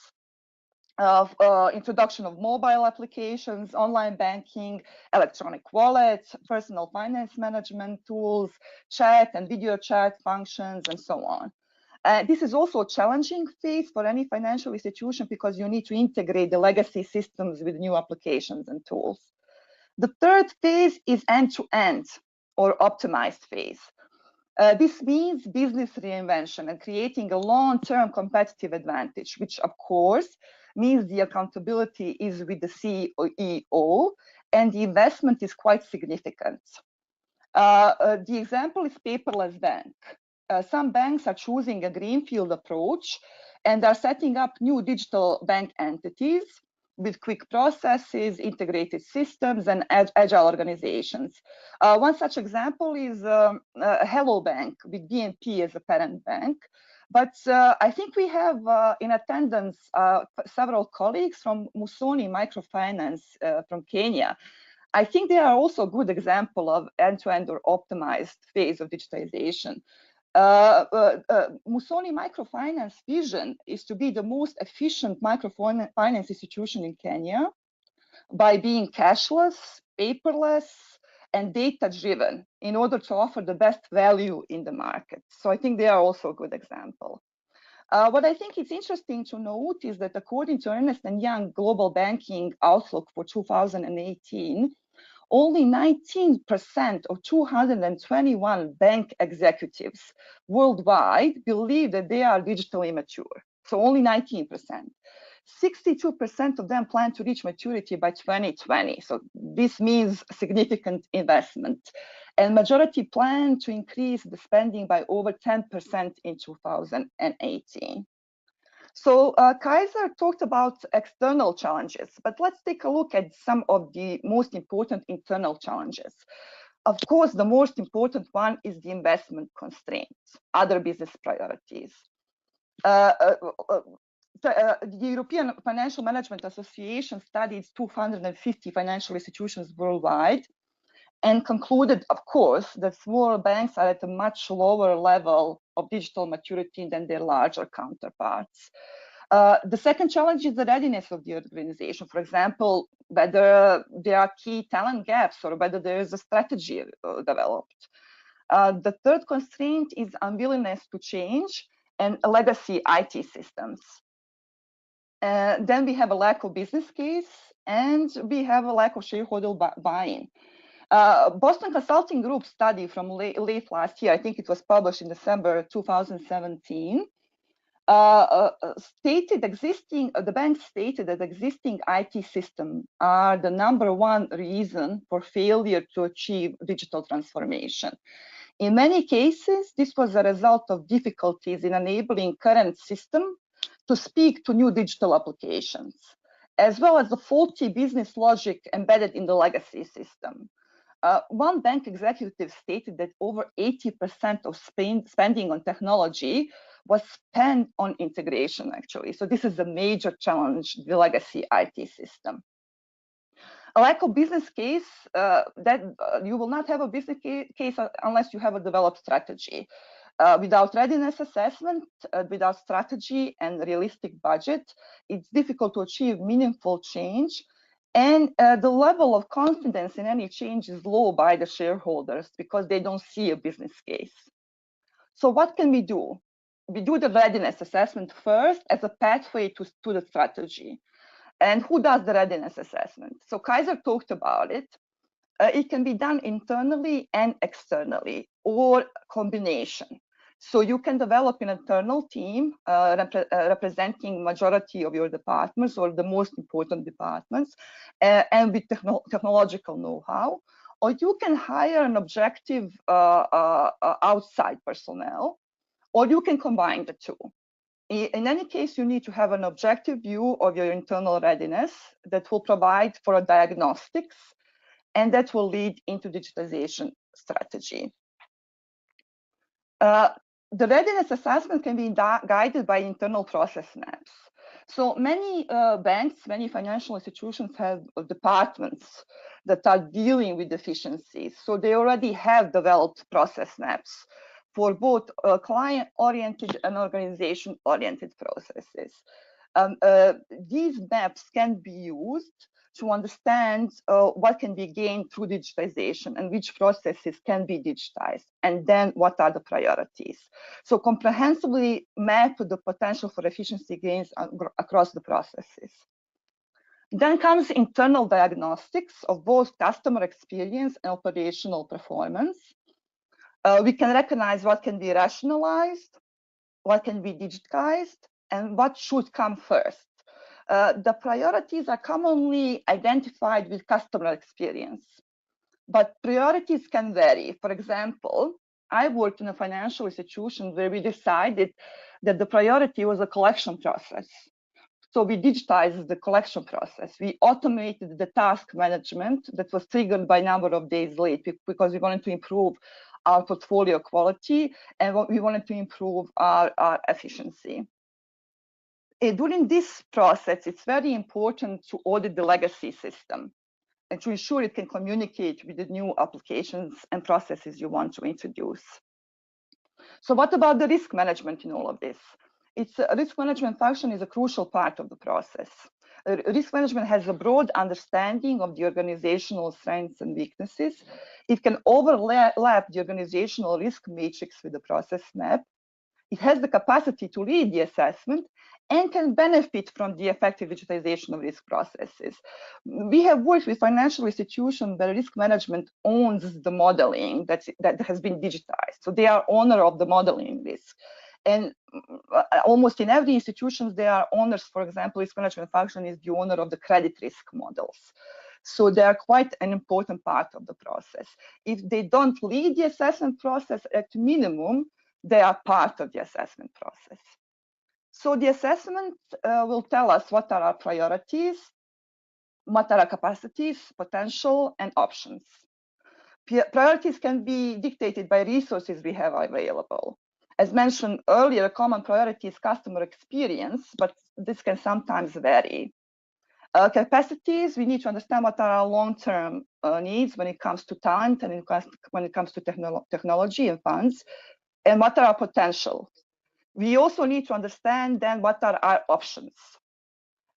introduction of mobile applications, online banking, electronic wallets, personal finance management tools, chat and video chat functions, and so on. This is also a challenging phase for any financial institution because you need to integrate the legacy systems with new applications and tools. The third phase is end-to-end or optimized phase. This means business reinvention and creating a long-term competitive advantage, which of course means the accountability is with the CEO and the investment is quite significant. The example is paperless bank. Some banks are choosing a greenfield approach and are setting up new digital bank entities with quick processes, integrated systems, and agile organizations. One such example is Hello Bank with BNP as a parent bank. But I think we have in attendance several colleagues from Musoni Microfinance from Kenya. I think they are also a good example of end-to-end or optimized phase of digitization. Musoni Microfinance vision is to be the most efficient microfinance institution in Kenya by being cashless, paperless, and data-driven in order to offer the best value in the market. So I think they are also a good example. What I think is interesting to note is that according to Ernst & Young Global Banking Outlook for 2018, only 19% of 221 bank executives worldwide believe that they are digitally mature. So only 19%. 62% of them plan to reach maturity by 2020. So this means significant investment. And majority plan to increase the spending by over 10% in 2018. So Kaiser talked about external challenges, but let's take a look at some of the most important internal challenges. Of course, the most important one is the investment constraints, other business priorities. The European Financial Management Association studied 250 financial institutions worldwide and concluded, of course, that smaller banks are at a much lower level of digital maturity than their larger counterparts. The second challenge is the readiness of the organization. For example, whether there are key talent gaps or whether there is a strategy developed. The third constraint is unwillingness to change and legacy IT systems. Then we have a lack of business case and we have a lack of shareholder buy-in. Boston Consulting Group study from late last year, I think it was published in December 2017, the bank stated that existing IT systems are the #1 reason for failure to achieve digital transformation. In many cases, this was a result of difficulties in enabling current system to speak to new digital applications, as well as the faulty business logic embedded in the legacy system. One bank executive stated that over 80% of spending on technology was spent on integration, actually. So this is a major challenge, the legacy IT system. A lack of business case, you will not have a business case unless you have a developed strategy. Without readiness assessment, without strategy and realistic budget, it's difficult to achieve meaningful change. And the level of confidence in any change is low by the shareholders because they don't see a business case. So what can we do? We do the readiness assessment first as a pathway to the strategy. And who does the readiness assessment? So Kaiser talked about it. It can be done internally and externally, or combination. So you can develop an internal team representing majority of your departments or the most important departments and with technological know-how, or you can hire an objective outside personnel, or you can combine the two. In any case, you need to have an objective view of your internal readiness that will provide for a diagnostics, and that will lead into digitization strategy. The readiness assessment can be guided by internal process maps. So many banks, many financial institutions have departments that are dealing with deficiencies. So they already have developed process maps for both client-oriented and organization-oriented processes. These maps can be used to understand what can be gained through digitization and which processes can be digitized, and then what are the priorities. So comprehensively map the potential for efficiency gains across the processes. Then comes internal diagnostics of both customer experience and operational performance. We can recognize what can be rationalized, what can be digitized, and what should come first. The priorities are commonly identified with customer experience, but priorities can vary. For example, I worked in a financial institution where we decided that the priority was a collection process. So we digitized the collection process. We automated the task management that was triggered by number of days late because we wanted to improve our portfolio quality and we wanted to improve our efficiency. During this process, it's very important to audit the legacy system and to ensure it can communicate with the new applications and processes you want to introduce. So what about the risk management in all of this? A risk management function is a crucial part of the process. Risk management has a broad understanding of the organizational strengths and weaknesses. It can overlap the organizational risk matrix with the process map. It has the capacity to read the assessment and can benefit from the effective digitization of risk processes. We have worked with financial institutions where risk management owns the modeling that has been digitized. So they are owner of the modeling risk. And almost in every institution, they are owners. For example, risk management function is the owner of the credit risk models. So they are quite an important part of the process. If they don't lead the assessment process at minimum, they are part of the assessment process. So the assessment will tell us what are our priorities, what are our capacities, potential, and options. Priorities can be dictated by resources we have available. As mentioned earlier, a common priority is customer experience, but this can sometimes vary. Capacities, we need to understand what are our long-term needs when it comes to talent and when it comes to technology and funds, and what are our potentials. We also need to understand then what are our options.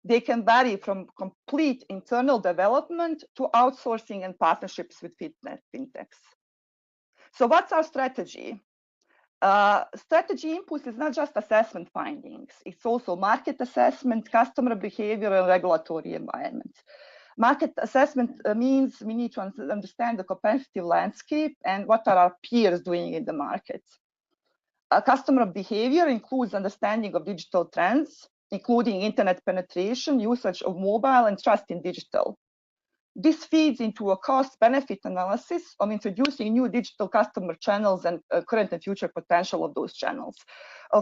They can vary from complete internal development to outsourcing and partnerships with fintechs. So what's our strategy? Strategy input is not just assessment findings. It's also market assessment, customer behavior, and regulatory environment. Market assessment means we need to understand the competitive landscape and what are our peers doing in the market. Customer behavior includes understanding of digital trends, including internet penetration, usage of mobile, and trust in digital. This feeds into a cost-benefit analysis of introducing new digital customer channels and current and future potential of those channels.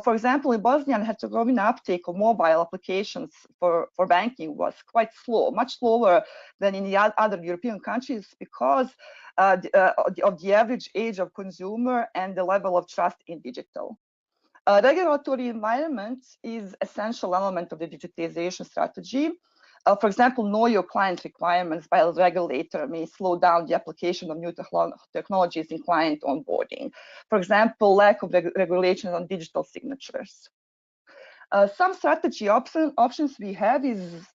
For example, in Bosnia and Herzegovina, uptake of mobile applications for banking was quite slow, much slower than in the other European countries because of the average age of consumer and the level of trust in digital. Regulatory environment is essential element of the digitization strategy. For example, know your client requirements by a regulator may slow down the application of new technologies in client onboarding. For example, lack of regulation on digital signatures. Some strategy options we have is,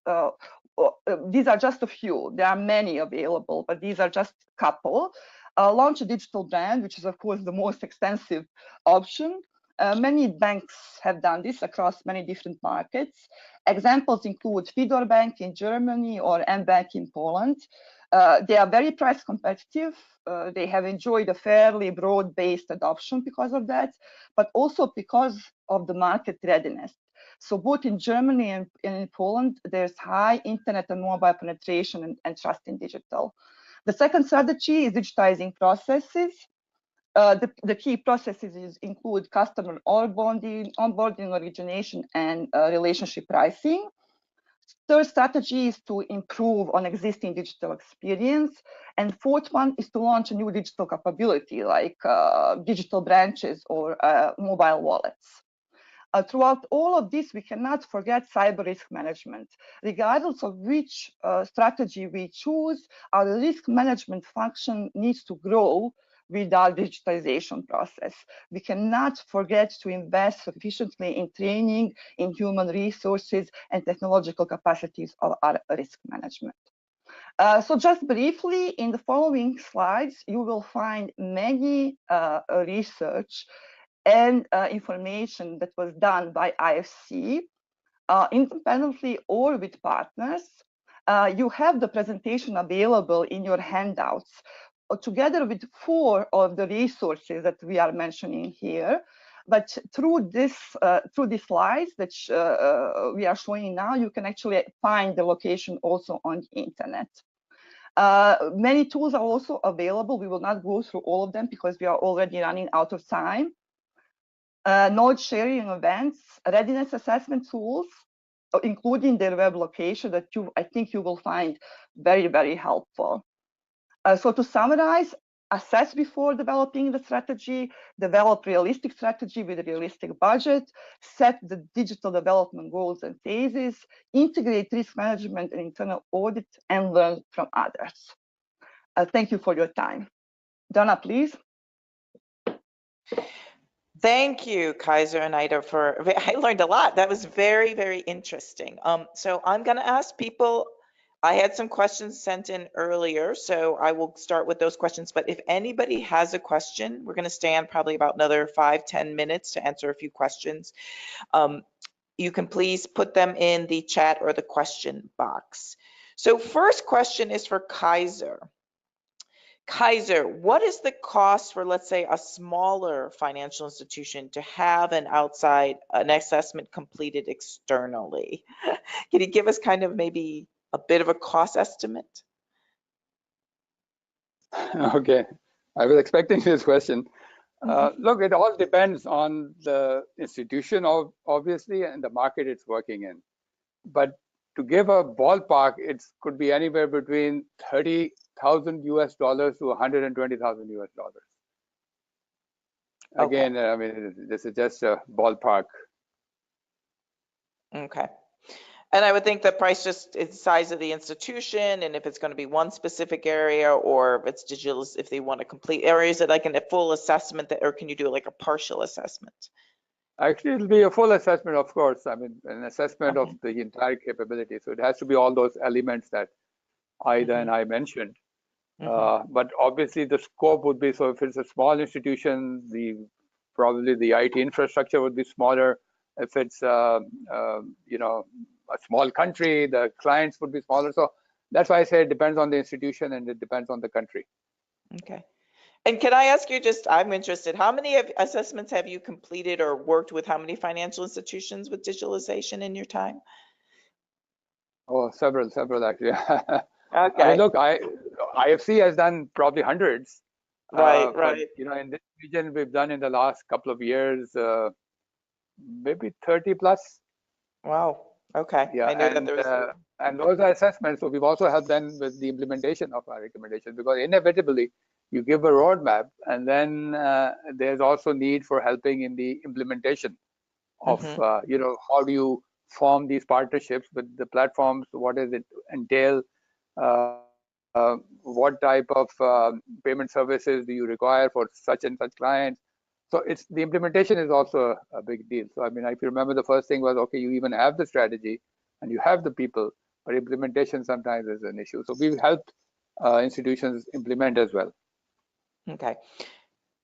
these are just a few. There are many available, but these are just a couple. Launch a digital brand, which is of course the most extensive option. Many banks have done this across many different markets. Examples include Fidor Bank in Germany or mBank in Poland. They are very price competitive. They have enjoyed a fairly broad-based adoption because of that, but also because of the market readiness. So both in Germany and in Poland, there's high internet and mobile penetration and trust in digital. The second strategy is digitizing processes. The key processes include customer onboarding, origination, and relationship pricing. Third strategy is to improve on existing digital experience. And fourth one is to launch a new digital capability like digital branches or mobile wallets. Throughout all of this, we cannot forget cyber risk management. Regardless of which strategy we choose, our risk management function needs to grow with our digitization process. We cannot forget to invest sufficiently in training, in human resources, and technological capacities of our risk management. So just briefly, in the following slides, you will find many research and information that was done by IFC, independently or with partners. You have the presentation available in your handouts, together with 4 of the resources that we are mentioning here. But through these slides that we are showing now, you can actually find the location also on the internet. Many tools are also available. We will not go through all of them because we are already running out of time. Knowledge sharing events, readiness assessment tools, including their web location that I think you will find very, very helpful. So to summarize, assess before developing the strategy, develop realistic strategy with a realistic budget, set the digital development goals and phases, integrate risk management and internal audit, and learn from others. Thank you for your time. Donna, please. Thank you, Kaiser and Ida, I learned a lot. That was very, very interesting. So I'm going to ask people, I had some questions sent in earlier, so I will start with those questions. But if anybody has a question, we're going to stay on probably about another 5-10 minutes to answer a few questions. You can please put them in the chat or the question box. So first question is for Kaiser. Kaiser, what is the cost for, let's say, a smaller financial institution to have an assessment completed externally? Can you give us kind of maybe a bit of a cost estimate? Okay, I was expecting this question. Look, it all depends on the institution, obviously, and the market it's working in. But to give a ballpark, it could be anywhere between $30,000 US to $120,000 US. Again, Okay. I mean, this is just a ballpark. Okay. And I would think the price just is the size of the institution, and if it's going to be one specific area, or if it's digital, if they want a complete area, is it like a full assessment, or can you do like a partial assessment? Actually, it'll be a full assessment, of course. I mean, an assessment of the entire capability. So it has to be all those elements that Aida and I mentioned. But obviously, the scope would be, so if it's a small institution, probably the IT infrastructure would be smaller. If it's you know, a small country, the clients would be smaller. So that's why I say it depends on the institution and it depends on the country. Okay. And can I ask you, just, I'm interested, how many assessments have you completed or worked with how many financial institutions with digitalization in your time? Oh, several actually. Okay. I mean, look, IFC has done probably hundreds. Right. But, you know, in this region, we've done in the last couple of years, maybe 30 plus. Wow. Okay. Yeah, I knew that there was. and those are assessments. So we've also helped them with the implementation of our recommendations, because inevitably you give a roadmap, and then there's also need for helping in the implementation of, you know, how do you form these partnerships with the platforms? What does it entail? What type of payment services do you require for such and such clients? So the implementation is also a big deal. So I mean, if you remember, the first thing was, okay, you even have the strategy and you have the people, but implementation sometimes is an issue. So we've helped institutions implement as well. Okay.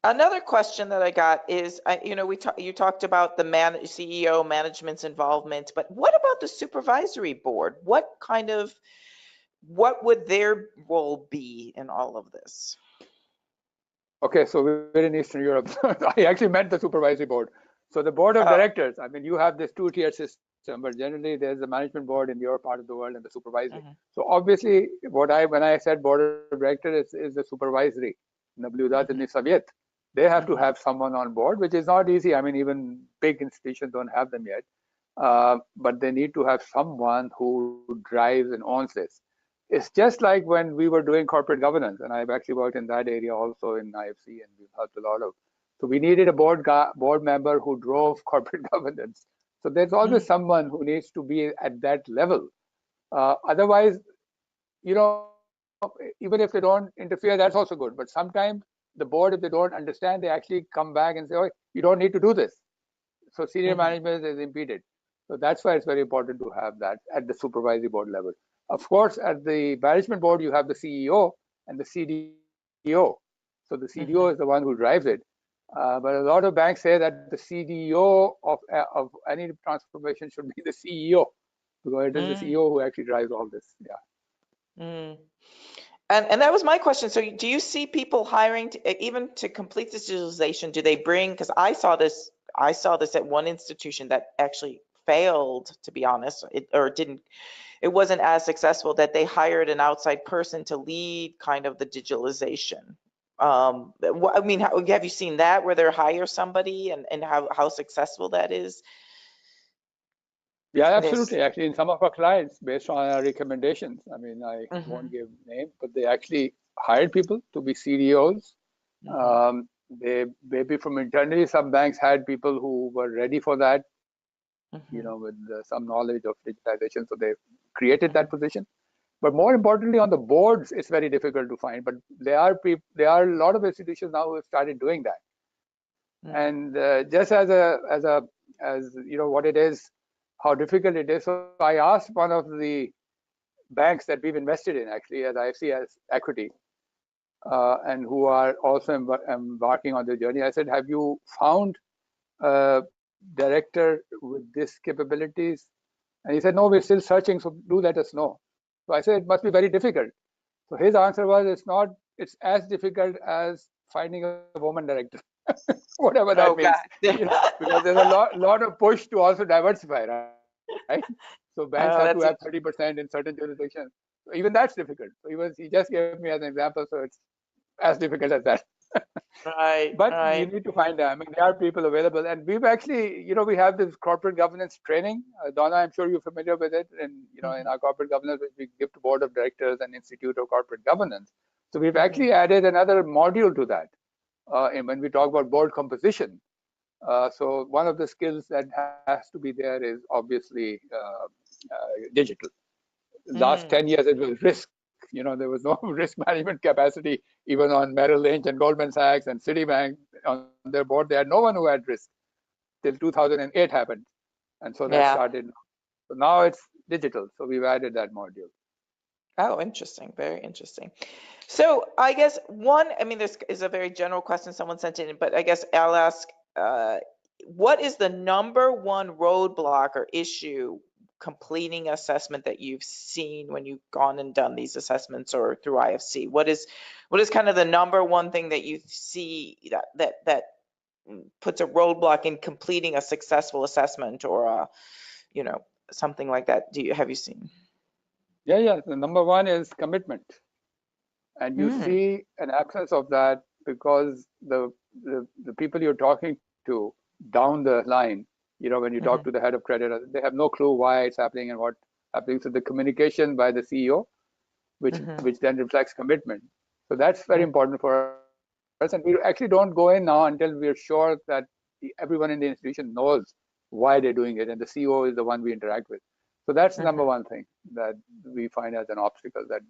Another question that I got is, you know, you talked about the CEO management's involvement, but what about the supervisory board? What would their role be in all of this? Okay, so we're in Eastern Europe. I actually meant the supervisory board. So the board of directors, I mean, you have this two-tier system, but generally there's a management board in your part of the world and the supervisory. So obviously, when I said board of directors is the supervisory. They have to have someone on board, which is not easy. I mean, even big institutions don't have them yet. But they need to have someone who drives and owns this. It's just like when we were doing corporate governance, and I've actually worked in that area also in IFC, and we've helped a lot of. So we needed a board member who drove corporate governance. So there's always someone who needs to be at that level. Otherwise, you know, even if they don't interfere, that's also good. But sometimes the board, if they don't understand, they actually come back and say, "Oh, you don't need to do this." So senior management is impeded. So that's why it's very important to have that at the supervisory board level. Of course, at the management board, you have the CEO and the CDO. So the CDO is the one who drives it. But a lot of banks say that the CDO of any transformation should be the CEO, because it is the CEO who actually drives all this. Yeah. And that was my question. So do you see people hiring even to complete this digitalization? Do they bring, because I saw this at one institution that actually failed, to be honest, it wasn't as successful, that they hired an outside person to lead kind of the digitalization. I mean, have you seen that, where they hire somebody, and how successful that is? Yeah, It is. absolutely. Actually, in some of our clients, based on our recommendations, I mean, I Mm-hmm. won't give names, but they actually hired people to be CDOs. Mm-hmm. They maybe from internally, some banks had people who were ready for that, Mm-hmm. with some knowledge of digitization, so they created Mm-hmm. that position. But more importantly, on the boards, it's very difficult to find. But there are a lot of institutions now who have started doing that. Mm. And just as what it is, how difficult it is. So I asked one of the banks that we've invested in, actually, as IFC as equity, and who are also embarking on the journey. I said, have you found a director with this capabilities? And he said, no, we're still searching, so do let us know. So I said, it must be very difficult. So his answer was, it's not, it's as difficult as finding a woman director, whatever that Oh means, God. because there's a lot of push to also diversify, right? So banks have to have Oh, that's 30% in certain jurisdictions. So even that's difficult. So he just gave me as an example, so it's as difficult as that. right. But you Right. need to find them. I mean, there are people available, and we've actually, we have this corporate governance training. Donna, I'm sure you're familiar with it, and in Mm-hmm. our corporate governance, which we give to board of directors and Institute of Corporate Governance. So we've Mm-hmm. actually added another module to that, and when we talk about board composition. So one of the skills that has to be there is obviously digital. Last Mm. 10 years, it was risk. There was no risk management capacity, even on Merrill Lynch and Goldman Sachs and Citibank on their board. They had no one who had risk till 2008 happened. And so that Yeah. started. So now it's digital. So we've added that module. Oh, interesting. Very interesting. So I guess I mean, this is a very general question someone sent in, but I guess I'll ask, what is the number one roadblock or issue completing assessment that you've seen when you've gone and done these assessments or through IFC? What is kind of the number one thing that you see that puts a roadblock in completing a successful assessment or you know, something like that? Have you seen? Yeah. The number one is commitment. And you Mm, see an absence of that because the people you're talking to down the line, when you talk to hmm the head of credit, they have no clue why it's happening and what happening. So the communication by the CEO, hmm which then reflects commitment. So that's very important for us. And we actually don't go in now until we're sure that everyone in the institution knows why they're doing it, and the CEO is the one we interact with. So that's the number hmm one thing that we find as an obstacle, that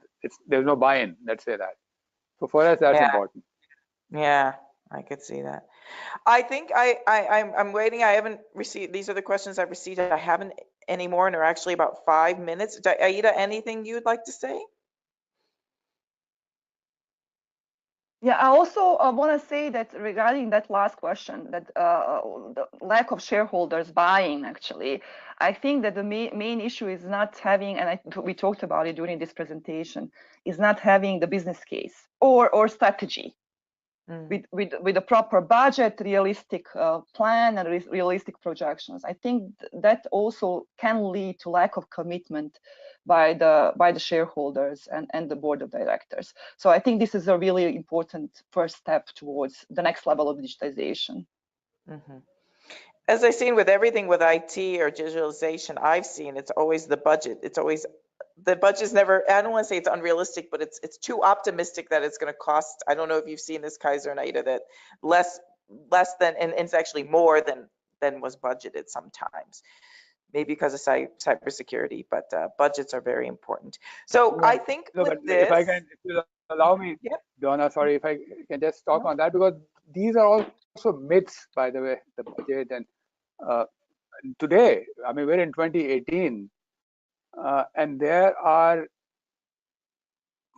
there's no buy-in, let's say that. So for us, that's Yeah, important. yeah, I could see that. I think I'm waiting. I haven't received, these are the questions I've received. I haven't anymore, and they're actually about 5 minutes. Aida, anything you'd like to say? Yeah, I also want to say that regarding that last question, that the lack of shareholders buying, actually, I think that the main issue is not having, and we talked about it during this presentation, is not having the business case or strategy. Mm. With a proper budget, realistic plan, and realistic projections. I think that also can lead to lack of commitment by the shareholders and the board of directors. So I think this is a really important first step towards the next level of digitization. hmm As I've seen with everything with IT or digitalization, I've seen it's always the budget. It's always the budget's never, I don't want to say it's unrealistic, but it's too optimistic that it's going to cost. I don't know if you've seen this, Kaiser and Aida, that less than, and it's actually more than was budgeted sometimes. Maybe because of cybersecurity, but budgets are very important. So Yeah. I think No, with but this, if you allow me, yep, Donna, sorry, if I can just talk no, on that, because these are also myths, by the way, the budget. And uh, today, I mean, we're in 2018, and there are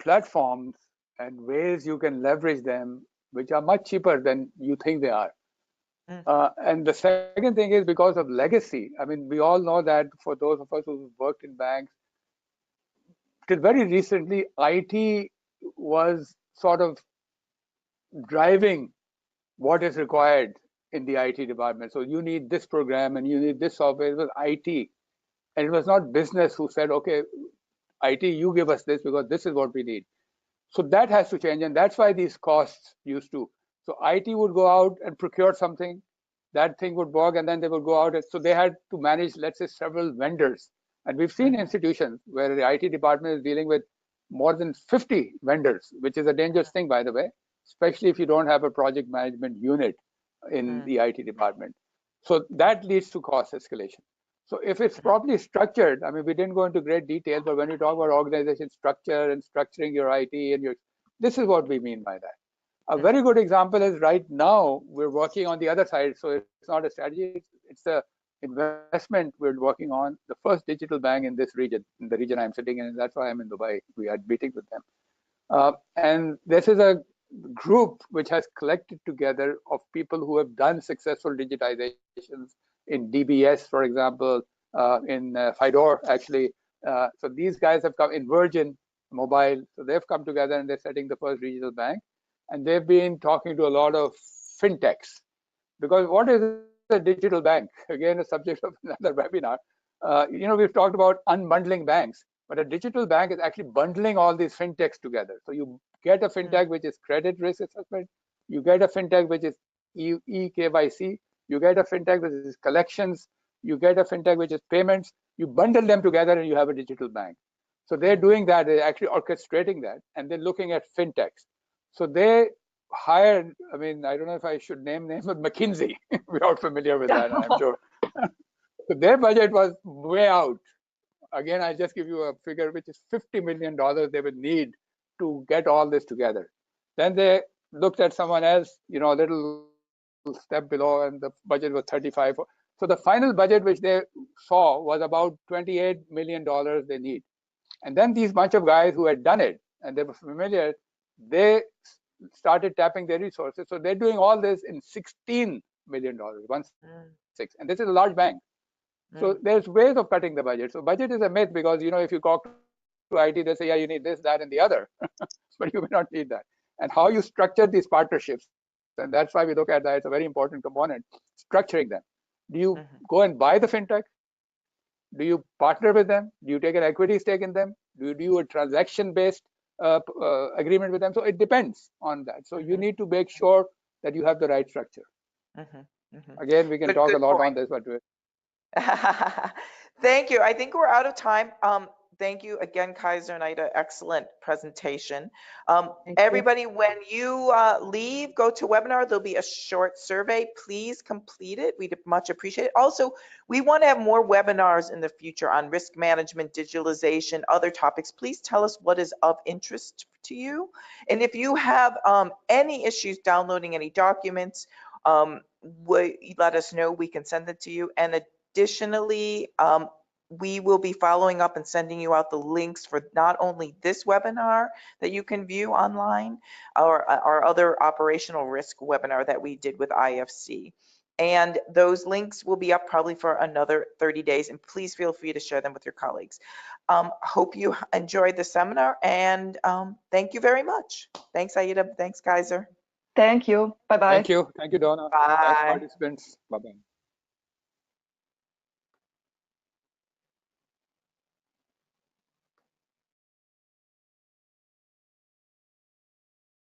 platforms and ways you can leverage them, which are much cheaper than you think they are. mm, And the second thing is because of legacy. I mean, we all know that for those of us who worked in banks, till very recently, IT was sort of driving what is required in the IT department. So you need this program and you need this software. It was IT. And it was not business who said, okay, IT, you give us this because this is what we need. So that has to change. And that's why these costs used to. So IT would go out and procure something. that thing would work, and then they would go out. So they had to manage, let's say, several vendors. And we've seen institutions where the IT department is dealing with more than 50 vendors, which is a dangerous thing, by the way, especially if you don't have a project management unit in the IT department. So that leads to cost escalation. So if it's properly structured, I mean, we didn't go into great detail, but when you talk about organization structure and structuring your IT and your, this is what we mean by that. A very good example is right now we're working on the other side. So it's not a strategy, it's the investment we're working on, the first digital bank in this region, in the region I'm sitting in. And that's why I'm in Dubai. We had meetings with them. And this is a group which has collected together of people who have done successful digitizations in DBS, for example, in Fidor, actually. So these guys have come in Virgin Mobile. So they've come together and they're setting the first regional bank. And they've been talking to a lot of fintechs, because what is a digital bank? Again, a subject of another webinar. We've talked about unbundling banks, but a digital bank is actually bundling all these fintechs together. So you get a fintech which is credit risk assessment, you get a fintech which is eKYC, you get a fintech which is collections, you get a fintech which is payments, you bundle them together and you have a digital bank. So they're doing that, they're actually orchestrating that, and they're looking at fintechs. So they hired, I mean, I don't know if I should name names, but McKinsey. We're all familiar with that, I'm sure. So their budget was way out. Again, I'll just give you a figure, which is $50 million they would need to get all this together. Then they looked at someone else, a little step below, and the budget was 35. So the final budget which they saw was about $28 million they need. And then these bunch of guys who had done it, and they were familiar, they started tapping their resources. So they're doing all this in $16 million, 1.6, and this is a large bank. So there's ways of cutting the budget. So budget is a myth, because if you talk to IT, they say, yeah, you need this, that, and the other, but you may not need that. And how you structure these partnerships, and that's why we look at that. It's a very important component, structuring them. Do you go and buy the fintech? Do you partner with them? Do you take an equity stake in them? Do you do a transaction-based agreement with them? So it depends on that. So you need to make sure that you have the right structure. Again, we can talk a lot on this, but thank you. I think we're out of time. Thank you again, Kaiser and Aida. Excellent presentation. Everybody, when you leave, go to webinar. There'll be a short survey. Please complete it. We'd much appreciate it. Also, we want to have more webinars in the future on risk management, digitalization, other topics. Please tell us what is of interest to you. And if you have any issues downloading any documents, let us know. We can send it to you. And additionally, we will be following up and sending you out the links for not only this webinar that you can view online, or our other operational risk webinar that we did with IFC. And those links will be up probably for another 30 days, and please feel free to share them with your colleagues. Hope you enjoyed the seminar, and thank you very much. Thanks, Aida. Thanks, Kaiser. Thank you. Bye-bye. Thank you, Donna. Bye. Thanks, participants. Bye-bye.